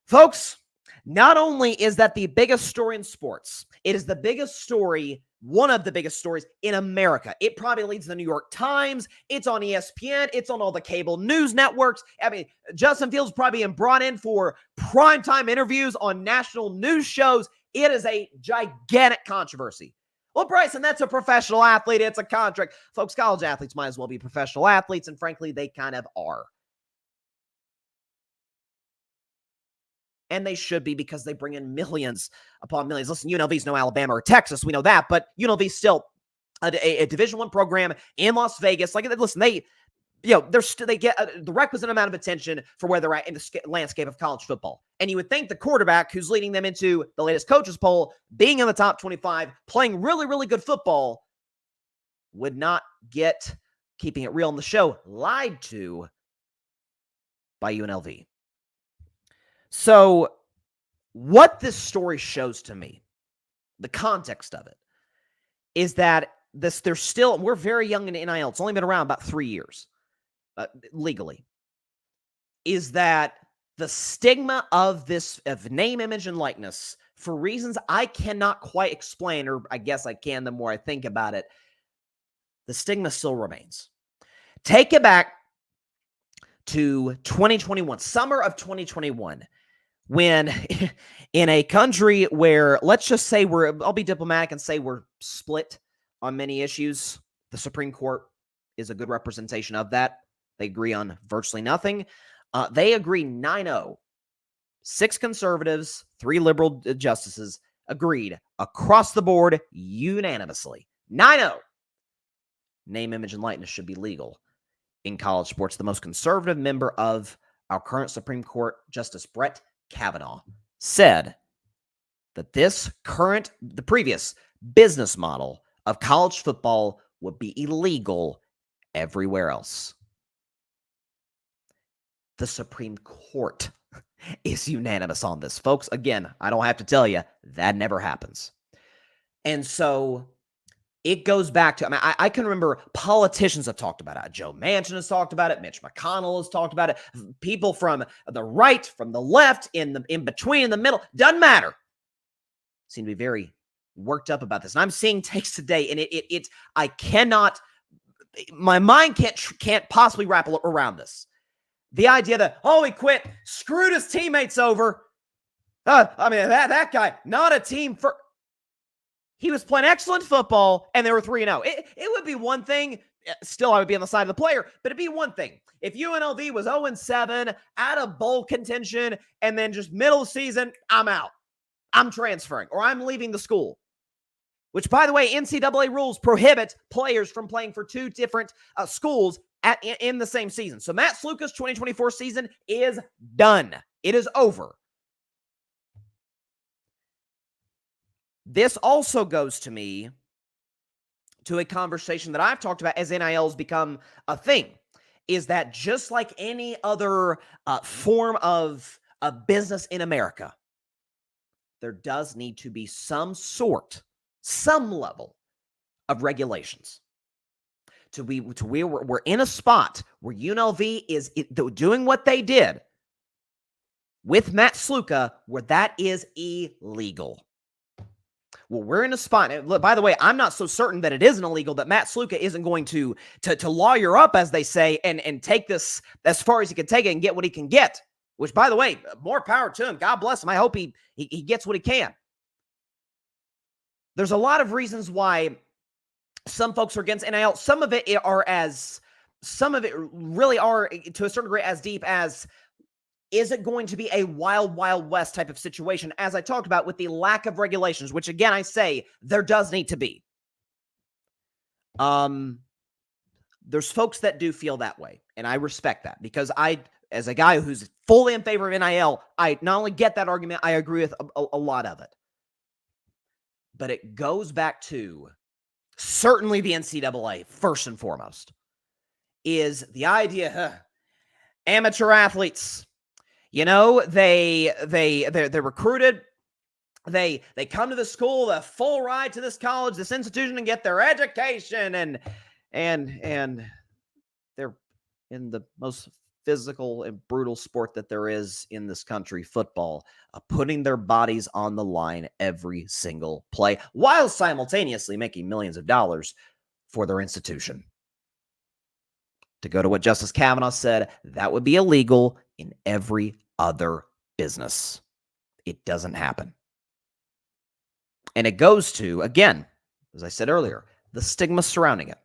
Folks, not only is that the biggest story in sports, it is the biggest story, one of the biggest stories in America. It probably leads the New York Times. It's on ESPN. It's on all the cable news networks. I mean, Justin Fields probably being brought in for primetime interviews on national news shows. It is a gigantic controversy. Well, Bryson, that's a professional athlete. It's a contract. Folks, college athletes might as well be professional athletes, and frankly, they kind of are. And they should be, because they bring in millions upon millions. Listen, UNLV's no Alabama or Texas. We know that. But UNLV's still a Division I program in Las Vegas. Like, listen, they get the requisite amount of attention for where they're at in the landscape of college football. And you would think the quarterback who's leading them into the latest coaches poll, being in the top 25, playing really, really good football, would not get, keeping it real on the show, lied to by UNLV. So what this story shows to me, the context of it, is that we're very young in NIL. It's only been around about 3 years legally. Is that the stigma of name, image, and likeness, for reasons I cannot quite explain, or I guess I can the more I think about it, the stigma still remains. Take it back to 2021, summer of 2021. When in a country where, let's just say I'll be diplomatic and say we're split on many issues, the Supreme Court is a good representation of that. They agree on virtually nothing. They agree 9-0. 6 conservatives, 3 liberal justices agreed across the board unanimously. 9-0. Name, image, and likeness should be legal in college sports. The most conservative member of our current Supreme Court, Justice Brett Kavanaugh, said that the previous business model of college football would be illegal everywhere else. The Supreme Court is unanimous on this. Folks, again, I don't have to tell you, that never happens. And so it goes back to, I can remember politicians have talked about it. Joe Manchin has talked about it. Mitch McConnell has talked about it. People from the right, from the left, in between, in the middle, doesn't matter, seem to be very worked up about this. And I'm seeing takes today, and I cannot, my mind can't possibly wrap around this. The idea that, he quit, screwed his teammates over. That guy, not a team for. He was playing excellent football, and they were 3-0. It would be one thing. Still, I would be on the side of the player, but it'd be one thing if UNLV was 0-7, out of bowl contention, and then just middle of the season, I'm out. I'm transferring, or I'm leaving the school. Which, by the way, NCAA rules prohibit players from playing for 2 different schools in the same season. So Matt Sluka's 2024 season is done. It is over. This also goes to me to a conversation that I've talked about as NILs become a thing, is that just like any other form of a business in America, there does need to be some level of regulations. We're in a spot where UNLV is doing what they did with Matt Sluka, where that is illegal. Well, we're in a spot. Look, by the way, I'm not so certain that it isn't illegal, that Matt Sluka isn't going to lawyer up, as they say, and take this as far as he can take it and get what he can get. Which, by the way, more power to him. God bless him. I hope he gets what he can. There's a lot of reasons why some folks are against NIL. Some of it really are, to a certain degree, as deep as, is it going to be a wild, wild west type of situation, as I talked about with the lack of regulations, which, again, I say there does need to be. There's folks that do feel that way, and I respect that, because as a guy who's fully in favor of NIL, I not only get that argument, I agree with a lot of it. But it goes back to certainly the NCAA, first and foremost, is the idea, amateur athletes, they're recruited, they come to the school, the full ride to this college, this institution, and get their education, and they're in the most physical and brutal sport that there is in this country, football, putting their bodies on the line every single play, while simultaneously making millions of dollars for their institution. To go to what Justice Kavanaugh said, that would be illegal in every other business. It doesn't happen. And it goes to, again, as I said earlier, the stigma surrounding it.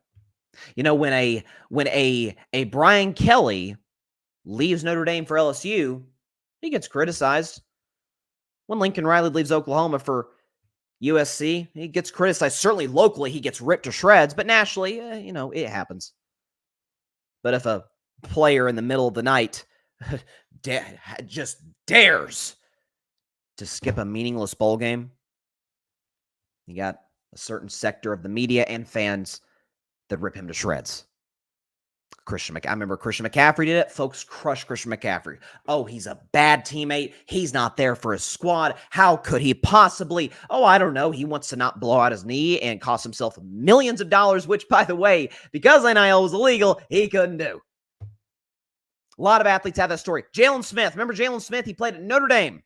When a Brian Kelly leaves Notre Dame for LSU, he gets criticized. When Lincoln Riley leaves Oklahoma for USC, he gets criticized. Certainly locally, he gets ripped to shreds, but nationally, it happens. But if a player in the middle of the night just dares to skip a meaningless bowl game, you got a certain sector of the media and fans that rip him to shreds. I remember Christian McCaffrey did it. Folks crushed Christian McCaffrey. Oh, he's a bad teammate. He's not there for his squad. How could he possibly? Oh, I don't know. He wants to not blow out his knee and cost himself millions of dollars, which, by the way, because NIL was illegal, he couldn't do. A lot of athletes have that story. Jalen Smith. Remember Jalen Smith? He played at Notre Dame.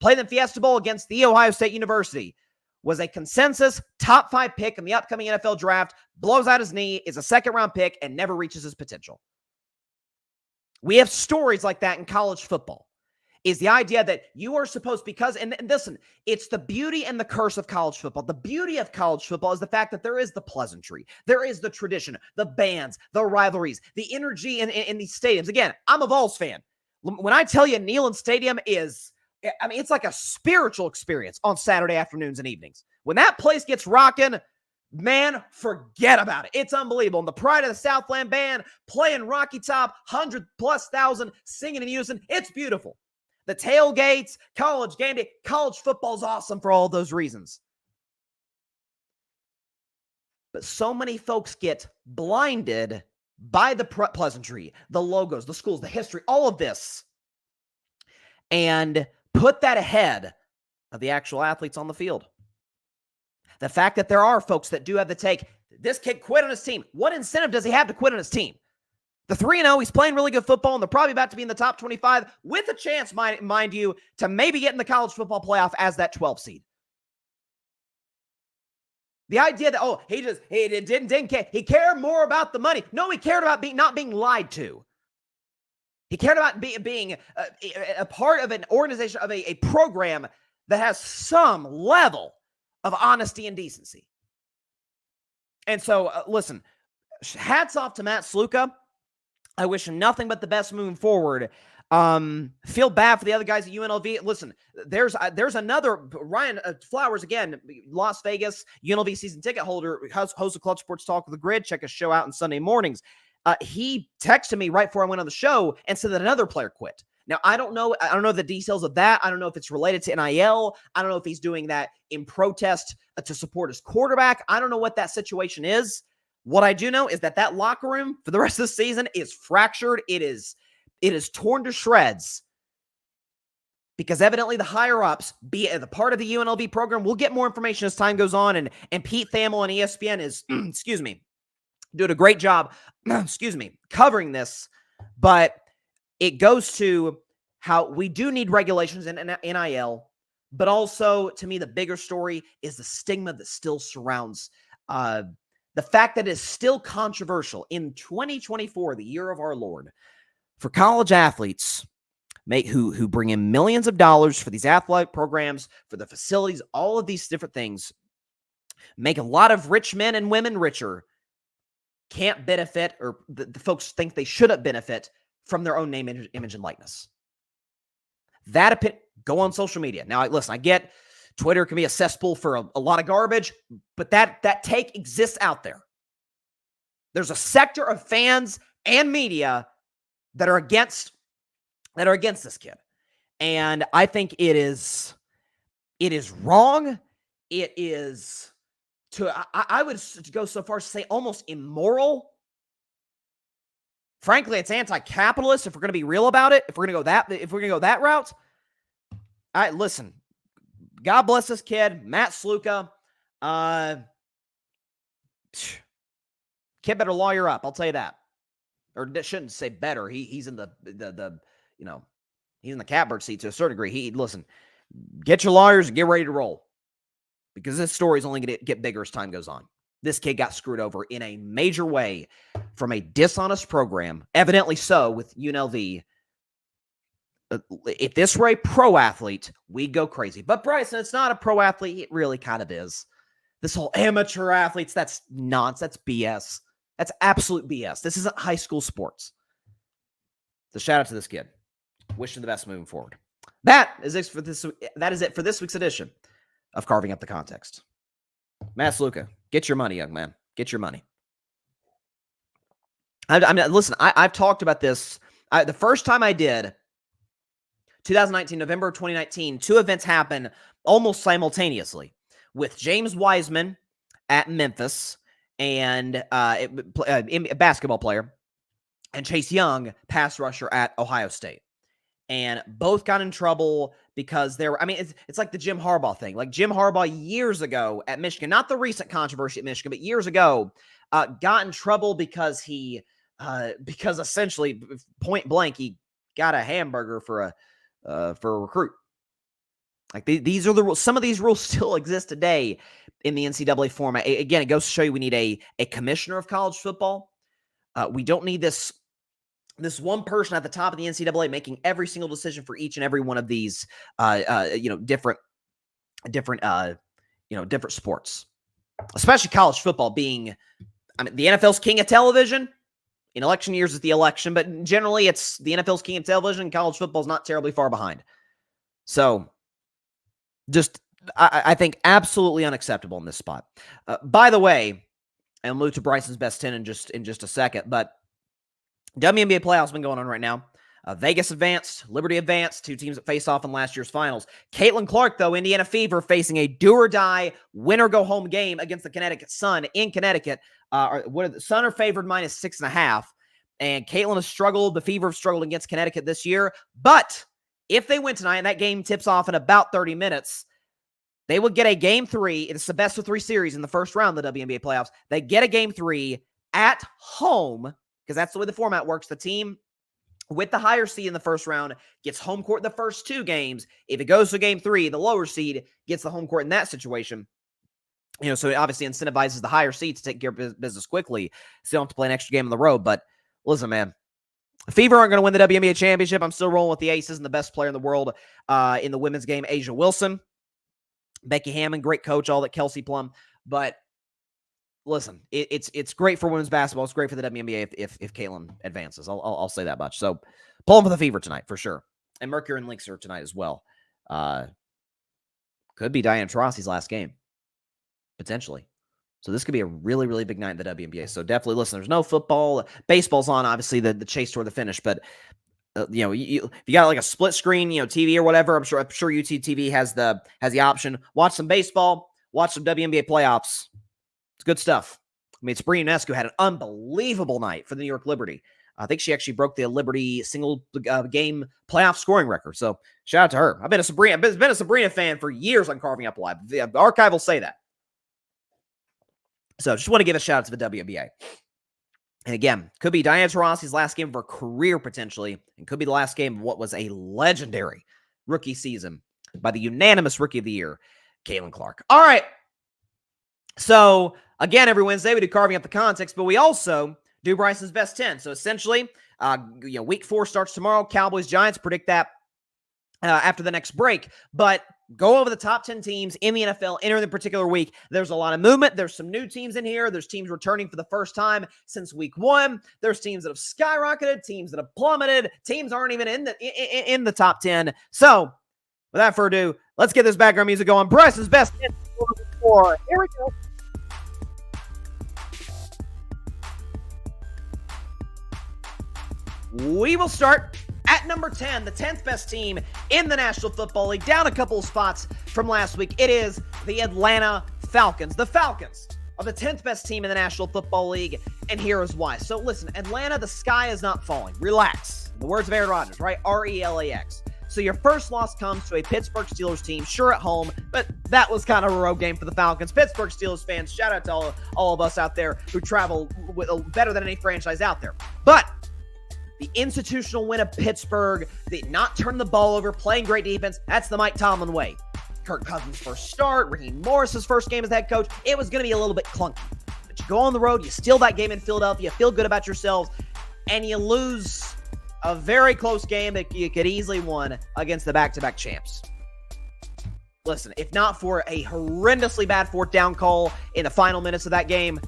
Played in the Fiesta Bowl against The Ohio State University. Was a consensus top 5 pick in the upcoming NFL draft, blows out his knee, is a second-round pick, and never reaches his potential. We have stories like that in college football. Is the idea that you are supposed, and listen, it's the beauty and the curse of college football. The beauty of college football is the fact that there is the pleasantry. There is the tradition, the bands, the rivalries, the energy in these stadiums. Again, I'm a Vols fan. When I tell you Neyland Stadium it's like a spiritual experience on Saturday afternoons and evenings. When that place gets rocking, man, forget about it. It's unbelievable. And the Pride of the Southland Band playing Rocky Top, 100,000+ singing in unison. It's beautiful. The tailgates, college game day, college football is awesome for all those reasons. But so many folks get blinded by the pleasantry, the logos, the schools, the history, all of this, and put that ahead of the actual athletes on the field. The fact that there are folks that do have the take, this kid quit on his team. What incentive does he have to quit on his team? The 3-0, he's playing really good football, and they're probably about to be in the top 25 with a chance, mind you, to maybe get in the college football playoff as that 12 seed. The idea that, he didn't care. He cared more about the money. No, he cared about not being lied to. He cared about being a part of an organization, of a program that has some level of honesty and decency. And so, listen, hats off to Matt Sluka. I wish him nothing but the best moving forward. Feel bad for the other guys at UNLV. Listen, there's another Ryan Flowers, again, Las Vegas UNLV season ticket holder, host of Clutch Sports Talk with the Grid. Check his show out on Sunday mornings. he texted me right before I went on the show and said that another player quit. Now, I don't know the details of that. I don't know if it's related to NIL. I don't know if he's doing that in protest to support his quarterback. I don't know what that situation is. What I do know is that locker room for the rest of the season is fractured. It is torn to shreds because evidently the higher-ups, be it the part of the UNLV program, we'll get more information as time goes on, and Pete Thamel on ESPN is, doing a great job, covering this, but it goes to how we do need regulations in NIL, but also, to me, the bigger story is the stigma that still surrounds the fact that it's still controversial in 2024, the year of our Lord, for college athletes who bring in millions of dollars for these athletic programs, for the facilities, all of these different things, make a lot of rich men and women richer, can't benefit, or the folks think they shouldn't benefit from their own name, image, and likeness. Go on social media. Now, listen, I get Twitter can be a cesspool for a lot of garbage, but that take exists out there. There's a sector of fans and media that are against this kid. And I think it is wrong. It is I would go so far as to say almost immoral. Frankly, it's anti-capitalist if we're going to be real about it. If we're going to go that route. Listen, God bless this kid, Matt Sluka. Kid better lawyer up, I'll tell you that. Or shouldn't say better. He's in the he's in the catbird seat to a certain degree. Listen, get your lawyers and get ready to roll. Because this story is only going to get bigger as time goes on. This kid got screwed over in a major way from a dishonest program, evidently so with UNLV. If this were a pro athlete, we'd go crazy. But Bryson, it's not a pro athlete. It really kind of is. This whole amateur athletes, that's nonsense. That's BS. That's absolute BS. This isn't high school sports. So shout out to this kid. Wish him the best moving forward. That is it for this week's edition of Carving Up the Context. Matt Sluka, get your money, young man. Get your money. Listen, I've talked about this. The first time I did, 2019, November 2019, two events happened almost simultaneously with James Wiseman at Memphis and a basketball player, and Chase Young, pass rusher at Ohio State. And both got in trouble because it's like the Jim Harbaugh thing. Like Jim Harbaugh years ago at Michigan, not the recent controversy at Michigan, but years ago, got in trouble because because essentially, point blank, he got a hamburger for a recruit. Like these are the rules. Some of these rules still exist today in the NCAA format. Again, it goes to show you we need a commissioner of college football. We don't need this one person at the top of the NCAA making every single decision for each and every one of these, different sports, especially college football being, the NFL's king of television. In election years, it's the election, but generally it's the NFL's king of television. College football is not terribly far behind. So just, I think absolutely unacceptable in this spot. By the way, and I'll move to Bryson's best 10 in just a second, but WNBA playoffs been going on right now. Vegas advanced, Liberty advanced, two teams that faced off in last year's finals. Caitlin Clark, though, Indiana Fever, facing a do-or-die, win-or-go-home game against the Connecticut Sun in Connecticut. The Sun are favored minus 6.5, and Caitlin has struggled. The Fever have struggled against Connecticut this year, but if they win tonight and that game tips off in about 30 minutes, they will get a Game 3. It's the best of 3 series in the first round of the WNBA playoffs. They get a Game 3 at home, because that's the way the format works. The team with the higher seed in the first round gets home court the first 2 games. If it goes to Game 3, the lower seed gets the home court in that situation. So it obviously incentivizes the higher seed to take care of business quickly, so you don't have to play an extra game on the road. But listen, man, Fever aren't going to win the WNBA championship. I'm still rolling with the Aces and the best player in the world in the women's game, Asia Wilson. Becky Hammond, great coach, all that Kelsey Plum. But listen, it's great for women's basketball. It's great for the WNBA if Caitlin advances. I'll say that much. So pulling for the Fever tonight for sure, and Mercury and Lynx are tonight as well. Could be Diana Taurasi's last game, potentially. So this could be a really, really big night in the WNBA. So definitely listen, there's no football. Baseball's on, obviously, the chase toward the finish. But, if you got like a split screen, TV or whatever, I'm sure UTTV has the option. Watch some baseball. Watch some WNBA playoffs. It's good stuff. I mean, Sabrina Ionescu had an unbelievable night for the New York Liberty. I think she actually broke the Liberty single game playoff scoring record. So shout out to her. I've been a Sabrina fan for years on Carving Up Live. The archive will say that. So just want to give a shout out to the WNBA. And again, could be Diana Taurasi's last game of her career potentially, and could be the last game of what was a legendary rookie season by the unanimous Rookie of the Year, Caitlin Clark. All right. So again, every Wednesday we do Carving Up the Context, but we also do Bryson's Best 10. So essentially, week 4 starts tomorrow. Cowboys, Giants, predict that after the next break. But go over the top 10 teams in the NFL entering the particular week. There's a lot of movement. There's some new teams in here. There's teams returning for the first time since week 1. There's teams that have skyrocketed, teams that have plummeted. Teams aren't even in the top 10. So without further ado, let's get this background music going. Bryce's Best 10. Here we go. We will start at number 10, the 10th best team in the National Football League, down a couple of spots from last week. It is the Atlanta Falcons. The Falcons are the 10th best team in the National Football League, and here is why. So listen, Atlanta, the sky is not falling. Relax. In the words of Aaron Rodgers, right? RELAX. So your first loss comes to a Pittsburgh Steelers team, sure at home, but that was kind of a road game for the Falcons. Pittsburgh Steelers fans, shout out to all of us out there who travel better than any franchise out there. But the institutional win of Pittsburgh, the not turning the ball over, playing great defense, that's the Mike Tomlin way. Kirk Cousins' first start, Raheem Morris's first game as head coach, it was going to be a little bit clunky. But you go on the road, you steal that game in Philadelphia, feel good about yourselves, and you lose a very close game that you could easily won against the back-to-back champs. Listen, if not for a horrendously bad fourth down call in the final minutes of that game,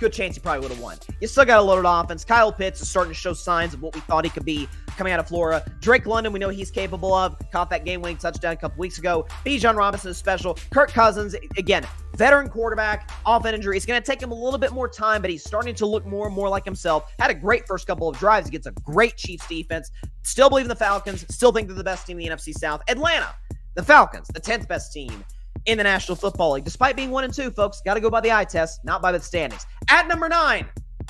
good chance he probably would have won. You still got a loaded offense. Kyle Pitts is starting to show signs of what we thought he could be coming out of Florida. Drake London, we know he's capable of. Caught that game-winning touchdown a couple weeks ago. Bijan Robinson is special. Kirk Cousins, again, veteran quarterback, off an injury. It's going to take him a little bit more time, but he's starting to look more and more like himself. Had a great first couple of drives against a great Chiefs defense. Still believe in the Falcons. Still think they're the best team in the NFC South. Atlanta, the Falcons, the 10th best team in the National Football League. Despite being 1-2, folks, got to go by the eye test, not by the standings. At number 9,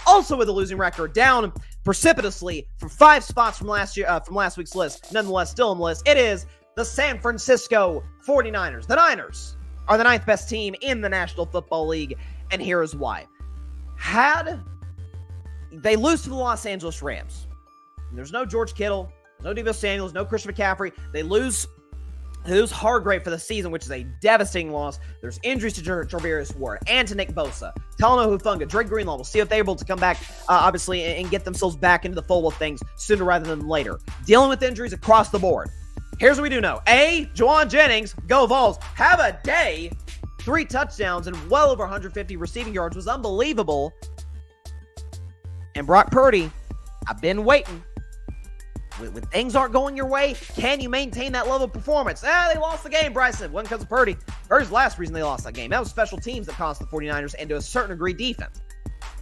also with a losing record, down precipitously from 5 spots from last week's list. Nonetheless, still on the list. It is the San Francisco 49ers. The Niners are the 9th best team in the National Football League, and here is why. Had they lose to the Los Angeles Rams, there's no George Kittle, no Deebo Samuels, no Christian McCaffrey. They lose Hargrave for the season, which is a devastating loss. There's injuries to Jarvis Ward and to Nick Bosa. Talanoa Hufanga, Drake Greenlaw. We'll see if they're able to come back, obviously, and get themselves back into the fold of things sooner rather than later. Dealing with injuries across the board. Here's what we do know. Juwan Jennings, go Vols, have a day. 3 touchdowns and well over 150 receiving yards was unbelievable. And Brock Purdy, I've been waiting. When things aren't going your way, can you maintain that level of performance? They lost the game, Bryson. It wasn't because of Purdy. Purdy's the last reason they lost that game. That was special teams that cost the 49ers and to a certain degree defense.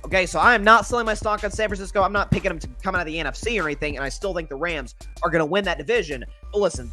Okay, so I am not selling my stock on San Francisco. I'm not picking them to come out of the NFC or anything, and I still think the Rams are going to win that division. But listen,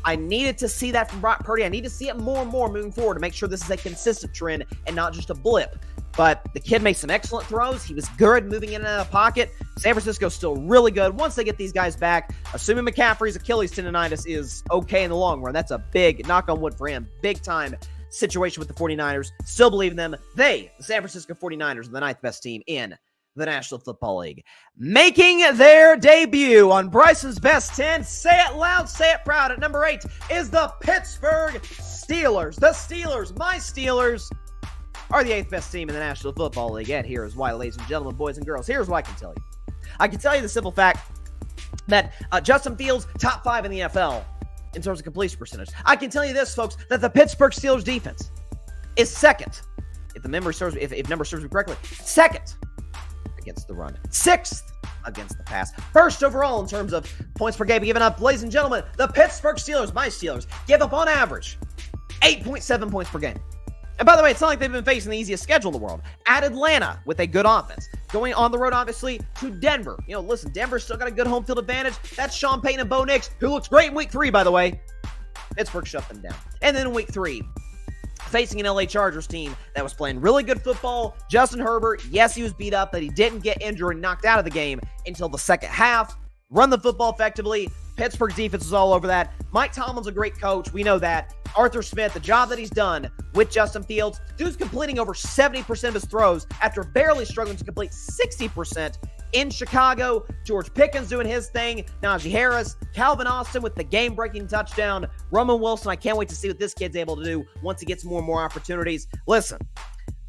I needed to see that from Brock Purdy. I need to see it more and more moving forward to make sure this is a consistent trend and not just a blip. But the kid made some excellent throws. He was good moving in and out of the pocket. San Francisco's still really good. Once they get these guys back, assuming McCaffrey's Achilles tendonitis is okay in the long run, that's a big, knock on wood for him, big-time situation with the 49ers. Still believe in them. The San Francisco 49ers, are the 9th best team in the National Football League. Making their debut on Bryson's Best 10, say it loud, say it proud, at number 8 is the Pittsburgh Steelers. The Steelers, my Steelers, are the 8th best team in the National Football League. And here is why, ladies and gentlemen, boys and girls. Here's what I can tell you. I can tell you the simple fact that Justin Fields, top 5 in the NFL in terms of completion percentage. I can tell you this, folks, that the Pittsburgh Steelers defense is second, if number serves me correctly, second against the run, 6th against the pass, 1st overall in terms of points per game given up. Ladies and gentlemen, the Pittsburgh Steelers, my Steelers, give up on average 8.7 points per game. And by the way, it's not like they've been facing the easiest schedule in the world. At Atlanta with a good offense. Going on the road, obviously, to Denver. Listen, Denver's still got a good home field advantage. That's Sean Payton and Bo Nix, who looks great in week 3, by the way. Pittsburgh shut them down. And then in week 3, facing an LA Chargers team that was playing really good football. Justin Herbert, yes, he was beat up, but he didn't get injured and knocked out of the game until the second half. Run the football effectively. Pittsburgh's defense is all over that. Mike Tomlin's a great coach. We know that. Arthur Smith, the job that he's done with Justin Fields, dude's completing over 70% of his throws after barely struggling to complete 60% in Chicago. George Pickens doing his thing. Najee Harris, Calvin Austin with the game-breaking touchdown. Roman Wilson, I can't wait to see what this kid's able to do once he gets more and more opportunities. Listen,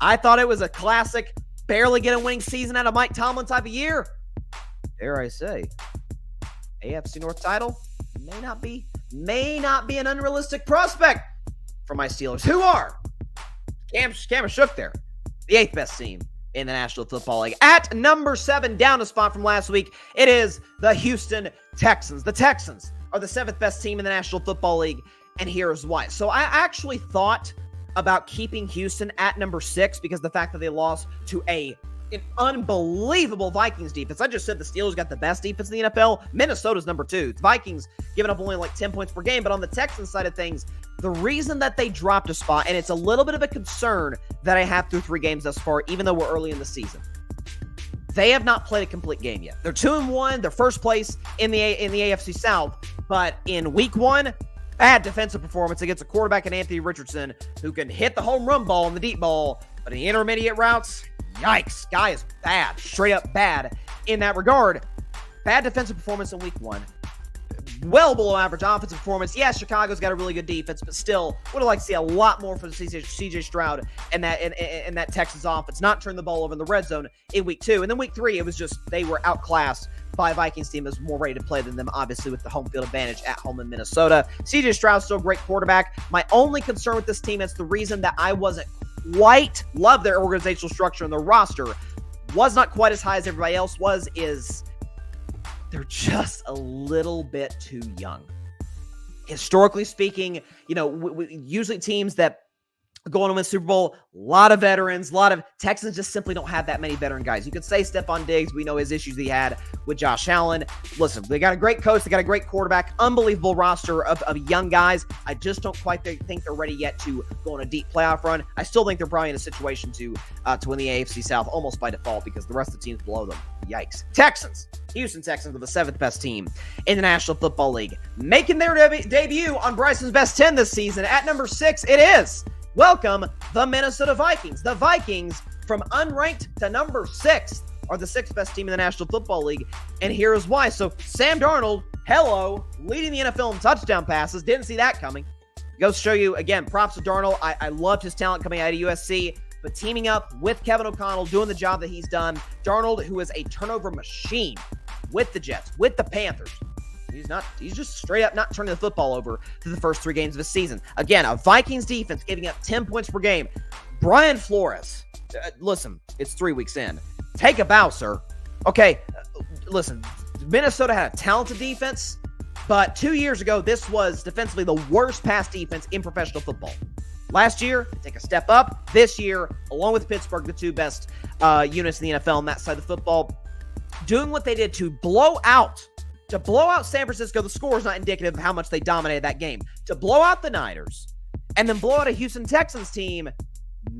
I thought it was a classic, barely get a winning season out of Mike Tomlin type of year. Dare I say, AFC North title may not be an unrealistic prospect for my Steelers, who are Cam shook there, the 8th best team in the National Football League. At number 7, down a spot from last week, it is the Houston Texans. The Texans are the 7th best team in the National Football League, and here's why. So I actually thought about keeping Houston at number 6 because of the fact that they lost to an unbelievable Vikings defense. I just said the Steelers got the best defense in the NFL. Minnesota's number 2. The Vikings giving up only like 10 points per game. But on the Texans side of things, the reason that they dropped a spot, and it's a little bit of a concern that I have through 3 games thus far, even though we're early in the season. They have not played a complete game yet. They're 2-1. They're first place in the AFC South. But in week 1, bad defensive performance against a quarterback in Anthony Richardson who can hit the home run ball and the deep ball. But in the intermediate routes, yikes, guy is bad, straight up bad in that regard. Bad defensive performance in week 1. Well below average offensive performance. Yeah, Chicago's got a really good defense, but still would have liked to see a lot more from CJ Stroud and that Texans offense. Not turn the ball over in the red zone in week 2. And then week 3, it was just they were outclassed by a Vikings team that was more ready to play than them, obviously with the home field advantage at home in Minnesota. CJ Stroud's still a great quarterback. My only concern with this team, it's the reason that I wasn't quite love their organizational structure and their roster was not quite as high as everybody else was, is they're just a little bit too young. Historically speaking, usually teams that go on to win Super Bowl, a lot of veterans, Texans just simply don't have that many veteran guys. You could say Stephon Diggs, we know his issues he had with Josh Allen. Listen, they got a great coach, they got a great quarterback, unbelievable roster of young guys. I just don't quite think they're ready yet to go on a deep playoff run. I still think they're probably in a situation to win the AFC South almost by default because the rest of the teams below them. Yikes. Texans. Houston Texans are the 7th best team in the National Football League. Making their debut on Bryson's Best 10 this season. At number 6, it is, welcome, the Minnesota Vikings. The Vikings, from unranked to number 6, are the 6th best team in the National Football League, and here's why. So Sam Darnold, leading the NFL in touchdown passes. Didn't see that coming. Goes to show you, again, props to Darnold. I loved his talent coming out of USC, but teaming up with Kevin O'Connell, doing the job that he's done. Darnold, who is a turnover machine with the Jets, with the Panthers. He's just straight up not turning the football over through the first 3 games of the season. Again, a Vikings defense giving up 10 points per game. Brian Flores, listen, it's 3 weeks in. Take a bow, sir. Okay, listen, Minnesota had a talented defense, but 2 years ago, this was defensively the worst pass defense in professional football. Last year, take a step up. This year, along with Pittsburgh, the 2 best units in the NFL on that side of the football, doing what they did to blow out San Francisco. The score is not indicative of how much they dominated that game. To blow out the Niners and then blow out a Houston Texans team,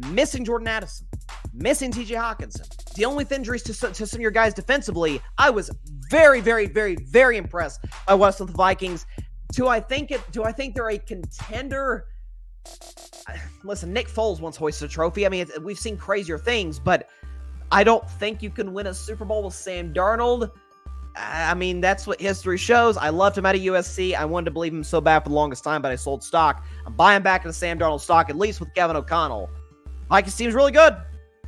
missing Jordan Addison, missing TJ Hawkinson, dealing with injuries to some of your guys defensively. I was very, very, very, very impressed by what's with the Vikings. Do I think they're a contender? Listen, Nick Foles once hoisted a trophy. I mean, we've seen crazier things, but I don't think you can win a Super Bowl with Sam Darnold. I mean, that's what history shows. I loved him out of USC. I wanted to believe him so bad for the longest time, but I sold stock. I'm buying back into Sam Darnold stock, at least with Kevin O'Connell. Vikings team's really good.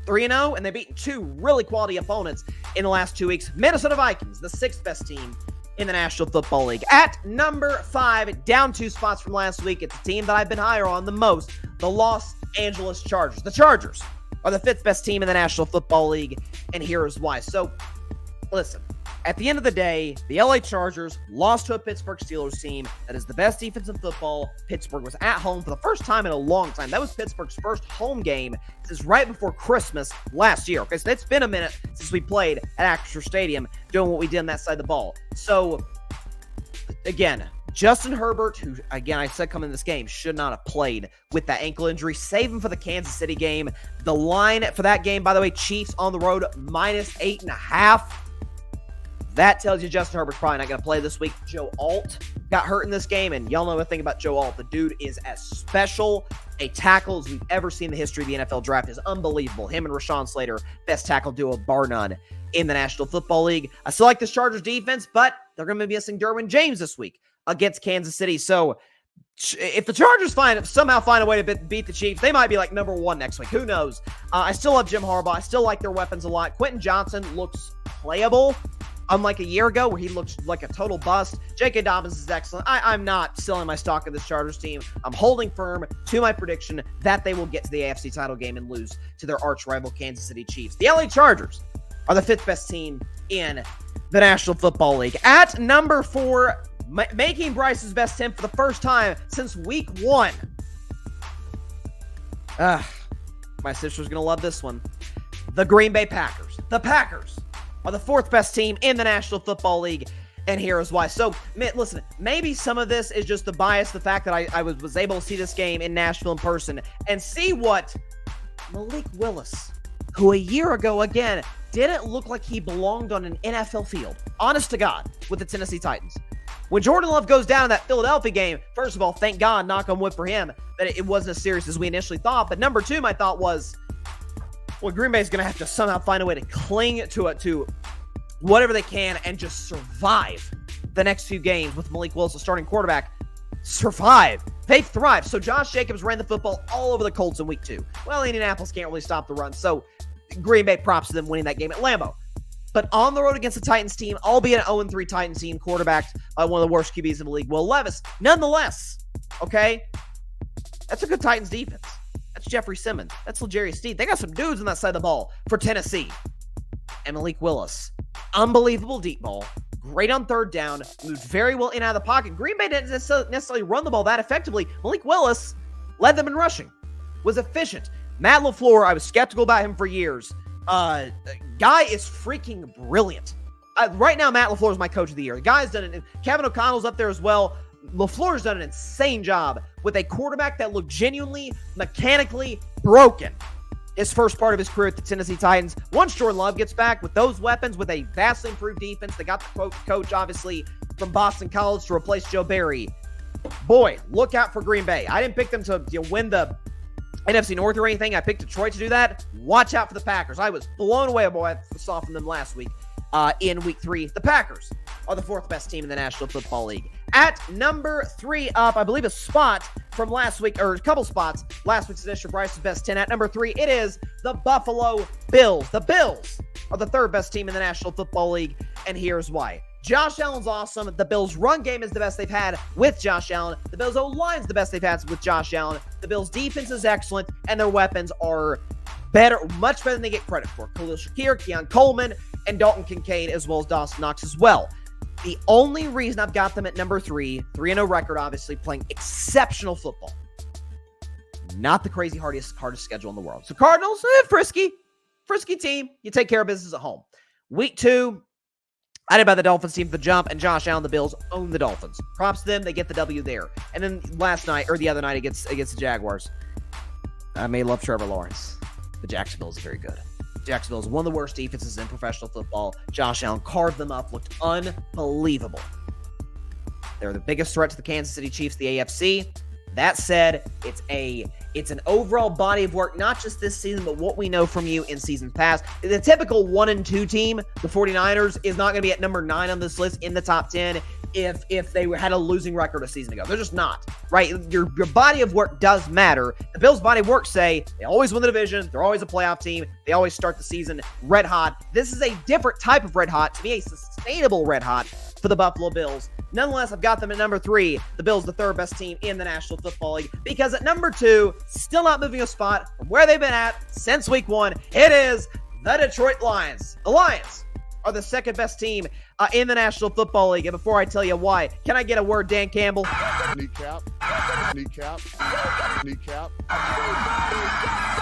3-0, and they beat 2 really quality opponents in the last 2 weeks. Minnesota Vikings, the 6th best team in the National Football League. At number 5, down 2 spots from last week, it's a team that I've been higher on the most, the Los Angeles Chargers. The Chargers are the 5th best team in the National Football League, and here is why. So, listen, At the end of the day, the LA Chargers lost to a Pittsburgh Steelers team that is the best defense in football. Pittsburgh was at home for the first time in a long time. That was Pittsburgh's first home game since right before Christmas last year. Okay, so it's been a minute since we played at Acrisure Stadium doing what we did on that side of the ball. So, again, Justin Herbert, who, again, I said coming in this game, should not have played with that ankle injury. Save him for the Kansas City game. The line for that game, by the way, Chiefs on the road, -8.5. That tells you Justin Herbert's probably not going to play this week. Joe Alt got hurt in this game, and y'all know the thing about Joe Alt. The dude is as special a tackle as we've ever seen in the history of the NFL draft. Is unbelievable. Him and Rashawn Slater, best tackle duo, bar none, in the National Football League. I still like this Chargers defense, but they're going to be missing Derwin James this week against Kansas City. So if the Chargers somehow find a way to beat the Chiefs, they might be like number one next week. Who knows? I still love Jim Harbaugh. I still like their weapons a lot. Quentin Johnson looks playable, unlike a year ago where he looked like a total bust. J.K. Dobbins is excellent. I'm not selling my stock of this Chargers team. I'm holding firm to my prediction that they will get to the AFC title game and lose to their arch rival Kansas City Chiefs. The LA Chargers are the 5th best team in the National Football League. At number 4, making Bryce's best 10 for the first time since week 1. My sister's going to love this one. The Green Bay Packers. The Packers are the 4th best team in the National Football League, and here is why. So, listen, maybe some of this is just the bias, the fact that I was able to see this game in Nashville in person and see what Malik Willis, who a year ago, again, didn't look like he belonged on an NFL field, honest to God, with the Tennessee Titans. When Jordan Love goes down in that Philadelphia game, first of all, thank God, knock on wood for him, that it wasn't as serious as we initially thought. But number 2, my thought was, well, Green Bay's going to have to somehow find a way to cling to whatever they can and just survive the next few games with Malik Willis, the starting quarterback. Survive. They thrive. So Josh Jacobs ran the football all over the Colts in week 2. Well, Indianapolis can't really stop the run. So Green Bay, props to them winning that game at Lambeau. But on the road against the Titans team, albeit an 0-3 Titans team, quarterbacked by one of the worst QBs in the league, Will Levis. Nonetheless, okay, that's a good Titans defense. That's Jeffrey Simmons. That's L'Jarius Sneed. They got some dudes on that side of the ball for Tennessee. And Malik Willis, unbelievable deep ball, great on third down, moved very well in and out of the pocket. Green Bay didn't necessarily run the ball that effectively. Malik Willis led them in rushing, was efficient. Matt LaFleur, I was skeptical about him for years. Guy is freaking brilliant. Right now, Matt LaFleur is my coach of the year. The guy's done it. Kevin O'Connell's up there as well. LaFleur's done an insane job with a quarterback that looked genuinely, mechanically broken his first part of his career at the Tennessee Titans. Once Jordan Love gets back with those weapons, with a vastly improved defense, they got the coach, obviously, from Boston College to replace Joe Barry. Boy, look out for Green Bay. I didn't pick them to win the NFC North or anything. I picked Detroit to do that. Watch out for the Packers. I was blown away by what I saw from them last week in week 3. The Packers are the 4th best team in the National Football League. At number 3 up, I believe a spot from last week, or a couple spots, last week's edition of Bryce's Best 10. At number 3, it is the Buffalo Bills. The Bills are the 3rd best team in the National Football League, and here's why. Josh Allen's awesome. The Bills' run game is the best they've had with Josh Allen. The Bills' O-line is the best they've had with Josh Allen. The Bills' defense is excellent, and their weapons are better, much better than they get credit for. Khalil Shakir, Keon Coleman, and Dalton Kincaid, as well as Dawson Knox as well. The only reason I've got them at number 3, 3-0 record, obviously, playing exceptional football. Not the crazy hardest schedule in the world. So Cardinals, frisky team. You take care of business at home. Week 2, I did buy the Dolphins team for the jump, and Josh Allen, the Bills, own the Dolphins. Props to them. They get the W there. And then the other night against the Jaguars, I may love Trevor Lawrence, but Jacksonville is very good. Jacksonville is one of the worst defenses in professional football. Josh Allen carved them up, looked unbelievable. They're the biggest threat to the Kansas City Chiefs, the AFC. That said, it's an overall body of work, not just this season, but what we know from you in seasons past. The typical 1-2 team, the 49ers, is not going to be at number 9 on this list in the top 10 if they had a losing record a season ago. They're just not, right? Your body of work does matter. The Bills' body of work say they always win the division. They're always a playoff team. They always start the season red hot. This is a different type of red hot, to be a sustainable red hot for the Buffalo Bills. Nonetheless, I've got them at number 3. The Bills, the 3rd best team in the National Football League, because at number 2, still not moving a spot from where they've been at since week 1, it is the Detroit Lions. The Lions are the 2nd best team in the National Football League. And before I tell you why, can I get a word, Dan Campbell? Kneecap. Kneecap. Kneecap.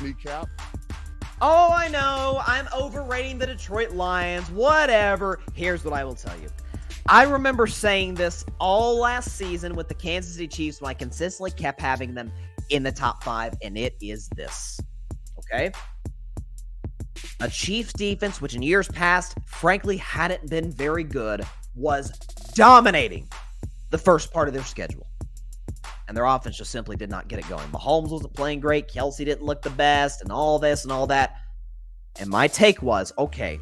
Kneecap. Oh, I know. I'm overrating the Detroit Lions. Whatever. Here's what I will tell you. I remember saying this all last season with the Kansas City Chiefs when I consistently kept having them in the top 5, and it is this. Okay? A Chiefs defense, which in years past, frankly, hadn't been very good, was dominating the first part of their schedule. And their offense just simply did not get it going. Mahomes wasn't playing great. Kelsey didn't look the best, and all this and all that. And my take was, okay,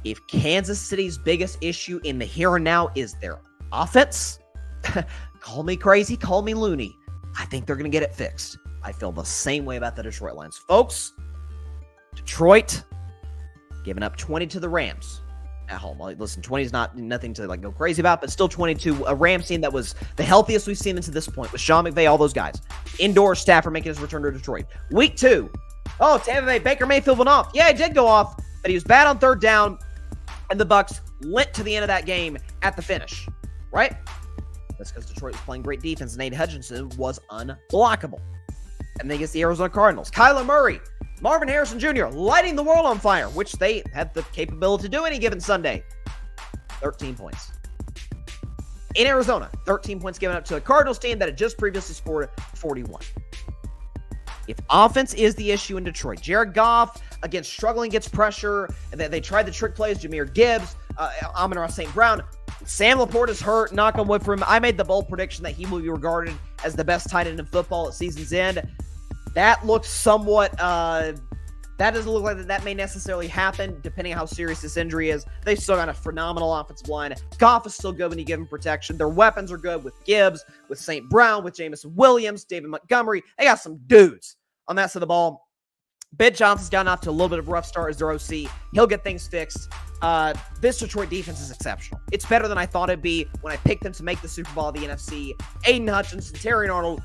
if Kansas City's biggest issue in the here and now is their offense, call me crazy, call me loony, I think they're going to get it fixed. I feel the same way about the Detroit Lions. Folks, Detroit giving up 20 to the Rams at home. Listen, 20 is nothing to go crazy about, but still 22. A Rams team that was the healthiest we've seen them to this point with Sean McVay, all those guys. Indoor Stafford making his return to Detroit. Week 2. Oh, Tampa Bay, Baker Mayfield went off. Yeah, he did go off, but he was bad on third down, and the Bucs went to the end of that game at the finish, right? That's because Detroit was playing great defense, and Nate Hutchinson was unblockable. And then against the Arizona Cardinals, Kyler Murray, Marvin Harrison Jr. lighting the world on fire, which they have the capability to do any given Sunday. 13 points. In Arizona, 13 points given up to a Cardinals team that had just previously scored 41. If offense is the issue in Detroit, Jared Goff, again, struggling against pressure, and they tried the trick plays, Jahmyr Gibbs, Amon-Ra St. Brown. Sam Laporte is hurt, knock on wood for him. I made the bold prediction that he will be regarded as the best tight end in football at season's end. That looks somewhat, that doesn't look like that may necessarily happen, depending on how serious this injury is. They've still got a phenomenal offensive line. Goff is still good when you give him protection. Their weapons are good with Gibbs, with St. Brown, with Jameson Williams, David Montgomery. They got some dudes on that side of the ball. Ben Johnson's gotten off to a little bit of a rough start as their OC. He'll get things fixed. This Detroit defense is exceptional. It's better than I thought it'd be when I picked them to make the Super Bowl of the NFC. Aiden Hutchinson, Terry Arnold,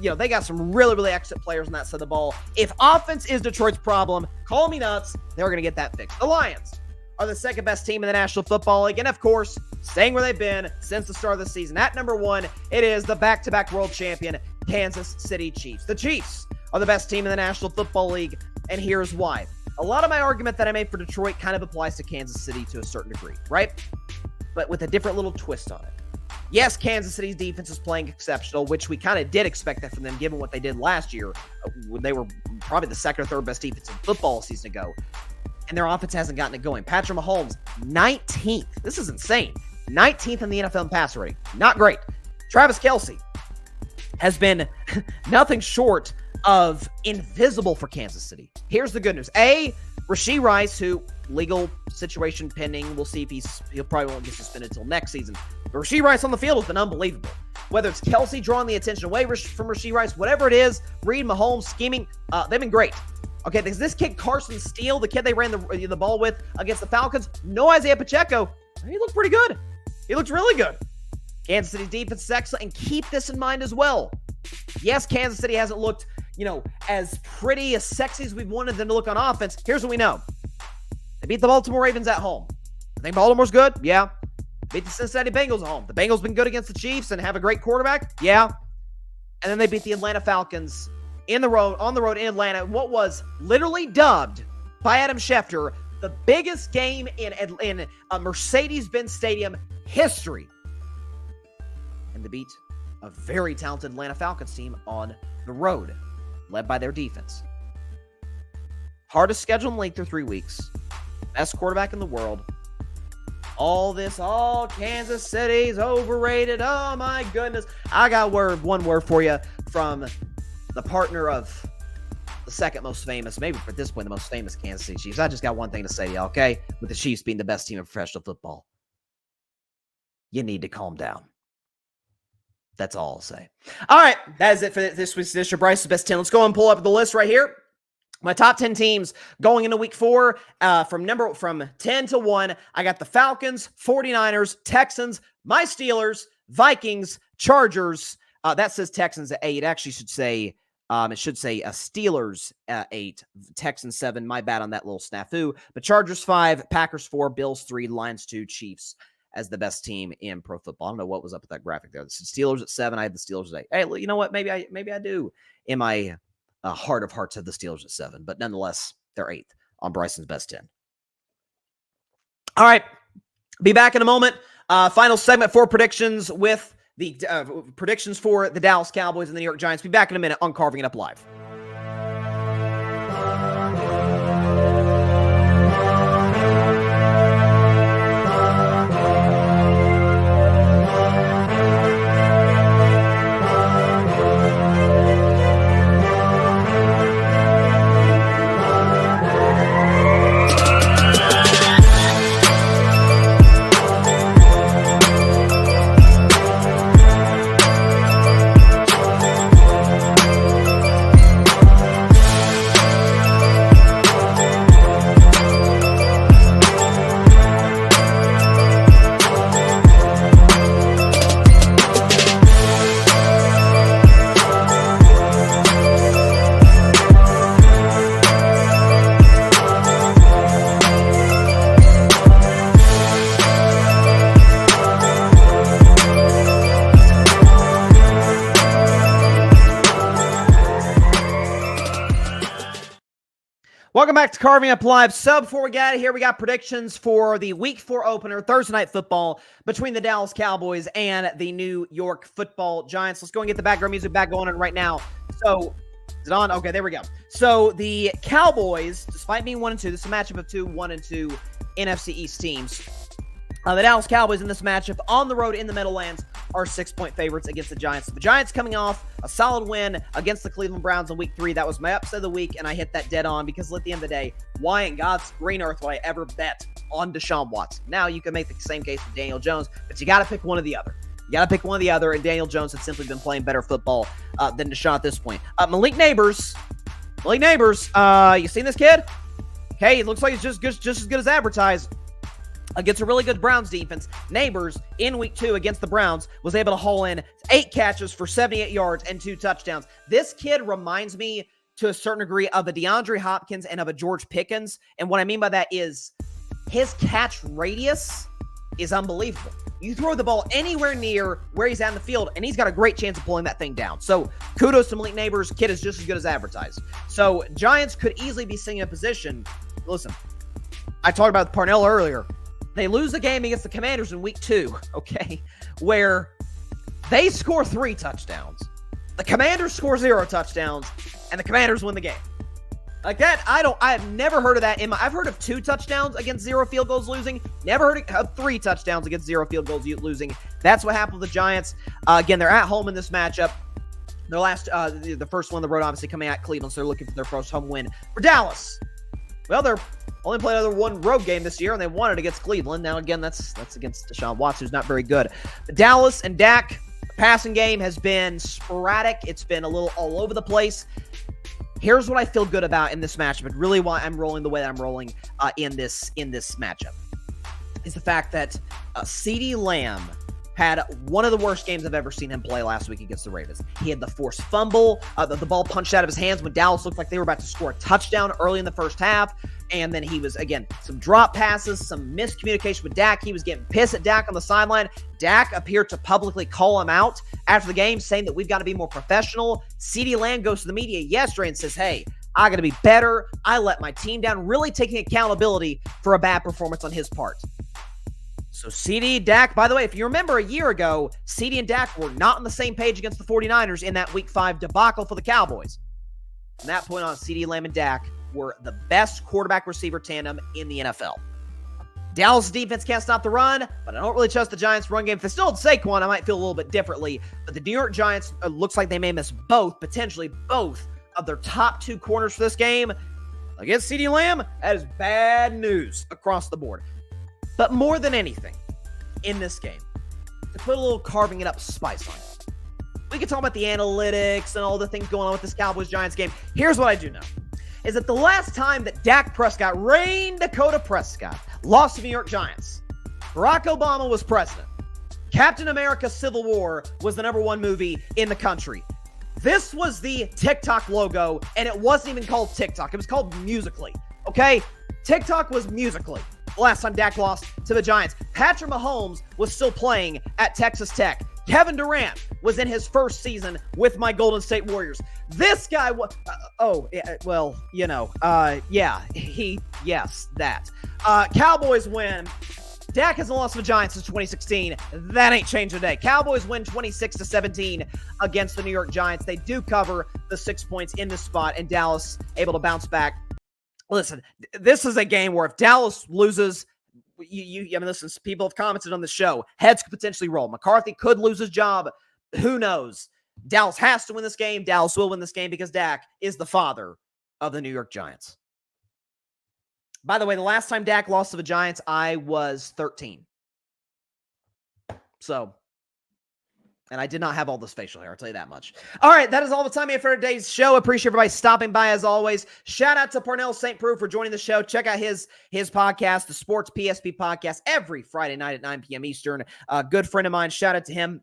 they got some really, really excellent players on that side of the ball. If offense is Detroit's problem, call me nuts. They're going to get that fixed. The Lions are the second best team in the National Football League. And of course, staying where they've been since the start of the season. At number 1, it is the back-to-back world champion, Kansas City Chiefs. The Chiefs are the best team in the National Football League, and here's why. A lot of my argument that I made for Detroit kind of applies to Kansas City to a certain degree, right? But with a different little twist on it. Yes, Kansas City's defense is playing exceptional, which we kind of did expect that from them given what they did last year when they were probably the second or third best defense in football a season ago. And their offense hasn't gotten it going. Patrick Mahomes, 19th. This is insane. 19th in the NFL in pass rating. Not great. Travis Kelce has been nothing short of invisible for Kansas City. Here's the good news. Rashee Rice, who legal situation pending, we'll see if he'll probably won't get suspended until next season. But Rashee Rice on the field has been unbelievable. Whether it's Kelce drawing the attention away from Rashee Rice, whatever it is, Reed, Mahomes, scheming, they've been great. Okay, this kid Carson Steele, the kid they ran the ball with against the Falcons, no Isaiah Pacheco, he looked pretty good. He looked really good. Kansas City's defense is excellent, and keep this in mind as well. Yes, Kansas City hasn't looked as pretty, as sexy as we've wanted them to look on offense. Here's what we know. They beat the Baltimore Ravens at home. I think Baltimore's good? Yeah. Beat the Cincinnati Bengals at home. The Bengals been good against the Chiefs and have a great quarterback? Yeah. And then they beat the Atlanta Falcons on the road in Atlanta. What was literally dubbed by Adam Schefter the biggest game in Mercedes-Benz Stadium history. And they beat a very talented Atlanta Falcons team on the road, led by their defense. Hardest schedule in the league through 3 weeks. Best quarterback in the world. Kansas City's overrated. Oh my goodness. I got one word for you from the partner of the second most famous, maybe at this point the most famous Kansas City Chiefs. I just got one thing to say to you, okay? With the Chiefs being the best team in professional football. You need to calm down. That's all I'll say. All right, that is it for this week's edition of Bryce's Best 10. Let's go and pull up the list right here. My top 10 teams going into week 4, from 10 to 1, I got the Falcons, 49ers, Texans, my Steelers, Vikings, Chargers. That says Texans at 8. It actually should say It should say Steelers 8, Texans 7. My bad on that little snafu. But Chargers 5, Packers 4, Bills 3, Lions 2, Chiefs as the best team in pro football. I don't know what was up with that graphic there. The Steelers at 7. I had the Steelers at 8. Hey, you know what? Maybe I do in my heart of hearts have the Steelers at 7. But nonetheless, they're 8th on Bryson's best 10. All right. Be back in a moment. Final segment for predictions with the predictions for the Dallas Cowboys and the New York Giants. Be back in a minute on Carving It Up Live. Welcome back to Carving Up Live. So before we get out of here, we got predictions for the Week 4 opener, Thursday Night Football, between the Dallas Cowboys and the New York Football Giants. Let's go and get the background music back going on right now. So, is it on? Okay, there we go. So the Cowboys, despite being 1-2, this is a matchup of 1-2 NFC East teams. The Dallas Cowboys in this matchup on the road in the Meadowlands are 6-point favorites against the Giants. The Giants coming off a solid win against the Cleveland Browns in Week 3. That was my upset of the week, and I hit that dead on because at the end of the day, why in God's green earth would I ever bet on Deshaun Watson? Now you can make the same case with Daniel Jones, but you got to pick one or the other. You got to pick one or the other, and Daniel Jones has simply been playing better football than Deshaun at this point. Malik Neighbors, you seen this kid? Okay, it looks like he's just as good as advertised. Against a really good Browns defense. Neighbors in Week 2 against the Browns was able to haul in 8 catches for 78 yards and 2 touchdowns. This kid reminds me to a certain degree of a DeAndre Hopkins and of a George Pickens. And what I mean by that is his catch radius is unbelievable. You throw the ball anywhere near where he's at in the field, and he's got a great chance of pulling that thing down. So kudos to Malik Neighbors. Kid is just as good as advertised. So Giants could easily be sitting in a position. Listen, I talked about Parnell earlier. They lose the game against the Commanders in Week 2, okay, where they score 3 touchdowns. The Commanders score 0 touchdowns, and the Commanders win the game. Like that, I have never heard of that. I've heard of 2 touchdowns against 0 field goals losing. Never heard of 3 touchdowns against 0 field goals losing. That's what happened with the Giants. Again, they're at home in this matchup. Their last, the first one on the road, obviously coming at Cleveland, so they're looking for their first home win. For Dallas, well, they're only played another one road game this year, and they won it against Cleveland. Now, again, that's against Deshaun Watson, who's not very good. But Dallas and Dak, the passing game has been sporadic. It's been a little all over the place. Here's what I feel good about in this matchup, and really why I'm rolling the way that I'm rolling in this matchup, is the fact that CeeDee Lamb had one of the worst games I've ever seen him play last week against the Ravens. He had the forced fumble, the ball punched out of his hands when Dallas looked like they were about to score a touchdown early in the first half. And then he was, again, some drop passes, some miscommunication with Dak. He was getting pissed at Dak on the sideline. Dak appeared to publicly call him out after the game, saying that we've got to be more professional. CeeDee Lamb goes to the media yesterday and says, hey, I got to be better. I let my team down, really taking accountability for a bad performance on his part. So CeeDee, Dak, by the way, if you remember a year ago, CeeDee and Dak were not on the same page against the 49ers in that Week 5 debacle for the Cowboys. From that point on, CeeDee Lamb and Dak were the best quarterback-receiver tandem in the NFL. Dallas' defense can't stop the run, but I don't really trust the Giants' run game. If they still had Saquon, I might feel a little bit differently. But the New York Giants looks like they may miss potentially both of their top 2 corners for this game. Against CeeDee Lamb, that is bad news across the board. But more than anything, in this game, to put a little carving it up spice on it, we can talk about the analytics and all the things going on with this Cowboys-Giants game. Here's what I do know, is that the last time that Dak Prescott, Dakota Prescott, lost to the New York Giants, Barack Obama was president. Captain America Civil War was the #1 movie in the country. This was the TikTok logo, and it wasn't even called TikTok. It was called Musical.ly, okay? TikTok was Musical.ly. Last time Dak lost to the Giants. Patrick Mahomes was still playing at Texas Tech. Kevin Durant was in his first season with my Golden State Warriors. This guy was, that. Cowboys win. Dak hasn't lost to the Giants since 2016. That ain't changed today. Cowboys win 26-17 against the New York Giants. They do cover the 6 points in this spot, and Dallas able to bounce back. Listen, this is a game where if Dallas loses, listen, people have commented on the show. Heads could potentially roll. McCarthy could lose his job. Who knows? Dallas has to win this game. Dallas will win this game because Dak is the father of the New York Giants. By the way, the last time Dak lost to the Giants, I was 13. And I did not have all this facial hair, I'll tell you that much. All right, that is all the time we have for today's show. Appreciate everybody stopping by as always. Shout out to Parnell Saint-Preux for joining the show. Check out his podcast, the Sports PSP Podcast, every Friday night at 9 p.m. Eastern. A good friend of mine. Shout out to him.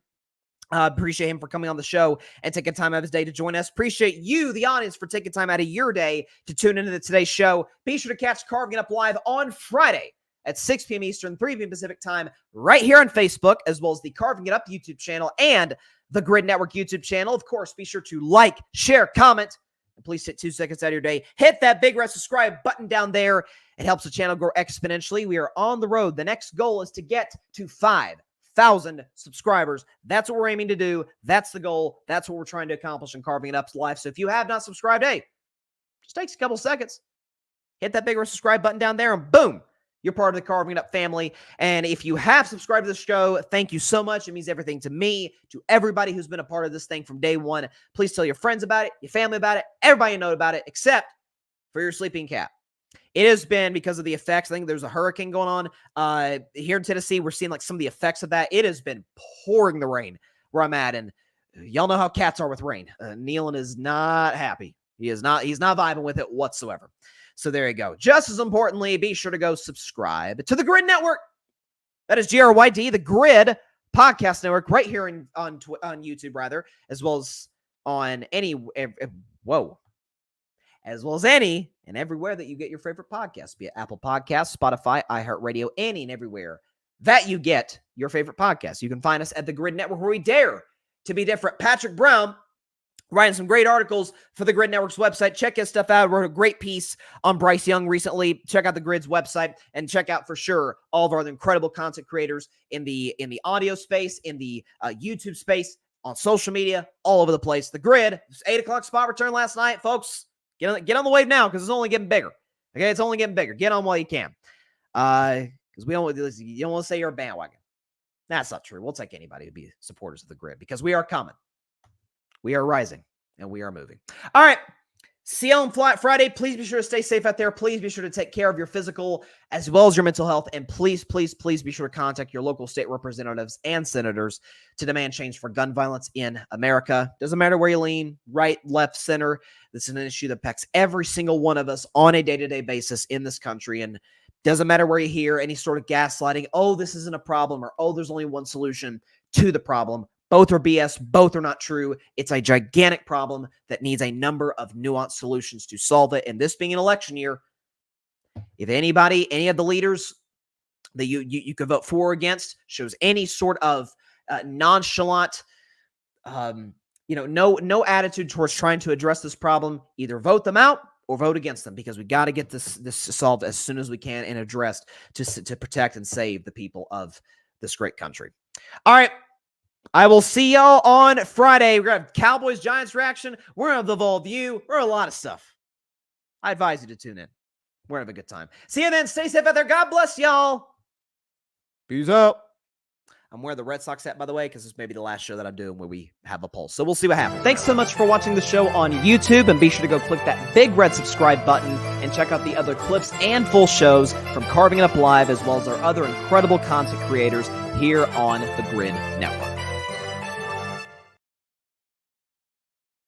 Appreciate him for coming on the show and taking time out of his day to join us. Appreciate you, the audience, for taking time out of your day to tune into today's show. Be sure to catch Carving It Up live on Friday at 6 p.m. Eastern, 3 p.m. Pacific time, right here on Facebook, as well as the Carving It Up YouTube channel and the Grid Network YouTube channel. Of course, be sure to like, share, comment, and please take 2 seconds out of your day. Hit that big red subscribe button down there. It helps the channel grow exponentially. We are on the road. The next goal is to get to 5,000 subscribers. That's what we're aiming to do. That's the goal. That's what we're trying to accomplish in Carving It Up's life. So if you have not subscribed, hey, just takes a couple seconds. Hit that big red subscribe button down there, and boom, you're part of the Carving It Up family. And if you have subscribed to the show, thank you so much. It means everything to me, to everybody who's been a part of this thing from day one. Please tell your friends about it, your family about it, everybody you know about it, except for your sleeping cat. It has been because of the effects. I think there's a hurricane going on here in Tennessee. We're seeing like some of the effects of that. It has been pouring the rain where I'm at. And y'all know how cats are with rain. Nealon is not happy. He's not vibing with it whatsoever. So there you go. Just as importantly, be sure to go subscribe to the Grid Network. That is GRYD, the Grid Podcast Network, right here on YouTube, rather, as well as on any and everywhere that you get your favorite podcasts, be it Apple Podcasts, Spotify, iHeartRadio, any and everywhere that you get your favorite podcasts. You can find us at the Grid Network, where we dare to be different. Patrick Brown writing some great articles for the Grid Network's website. Check his stuff out. Wrote a great piece on Bryce Young recently. Check out the Grid's website and check out for sure all of our incredible content creators in the audio space, in the YouTube space, on social media, all over the place. The Grid, 8 o'clock spot return last night, folks. Get on the wave now because it's only getting bigger. Okay, it's only getting bigger. Get on while you can. Because you don't want to say you're a bandwagon. That's not true. We'll take anybody to be supporters of the Grid because we are coming. We are rising, and we are moving. All right, see you on Friday. Please be sure to stay safe out there. Please be sure to take care of your physical as well as your mental health. And please, please, please be sure to contact your local state representatives and senators to demand change for gun violence in America. Doesn't matter where you lean, right, left, center. This is an issue that affects every single one of us on a day-to-day basis in this country. And doesn't matter where you hear any sort of gaslighting, oh, this isn't a problem, or oh, there's only one solution to the problem. Both are BS. Both are not true. It's a gigantic problem that needs a number of nuanced solutions to solve it. And this being an election year, if any of the leaders that you could vote for or against shows any sort of nonchalant, no attitude towards trying to address this problem, either vote them out or vote against them, because we got to get this solved as soon as we can and addressed to protect and save the people of this great country. All right. I will see y'all on Friday. We're going to have Cowboys Giants reaction. We're going to have the Vol View. We're a lot of stuff. I advise you to tune in. We're going to have a good time. See you then. Stay safe out there. God bless y'all. Peace out. I'm wearing the Red Sox hat, by the way, because this may be the last show that I'm doing where we have a poll. So we'll see what happens. Thanks so much for watching the show on YouTube, and be sure to go click that big red subscribe button and check out the other clips and full shows from Carving It Up Live, as well as our other incredible content creators here on the Grid Network.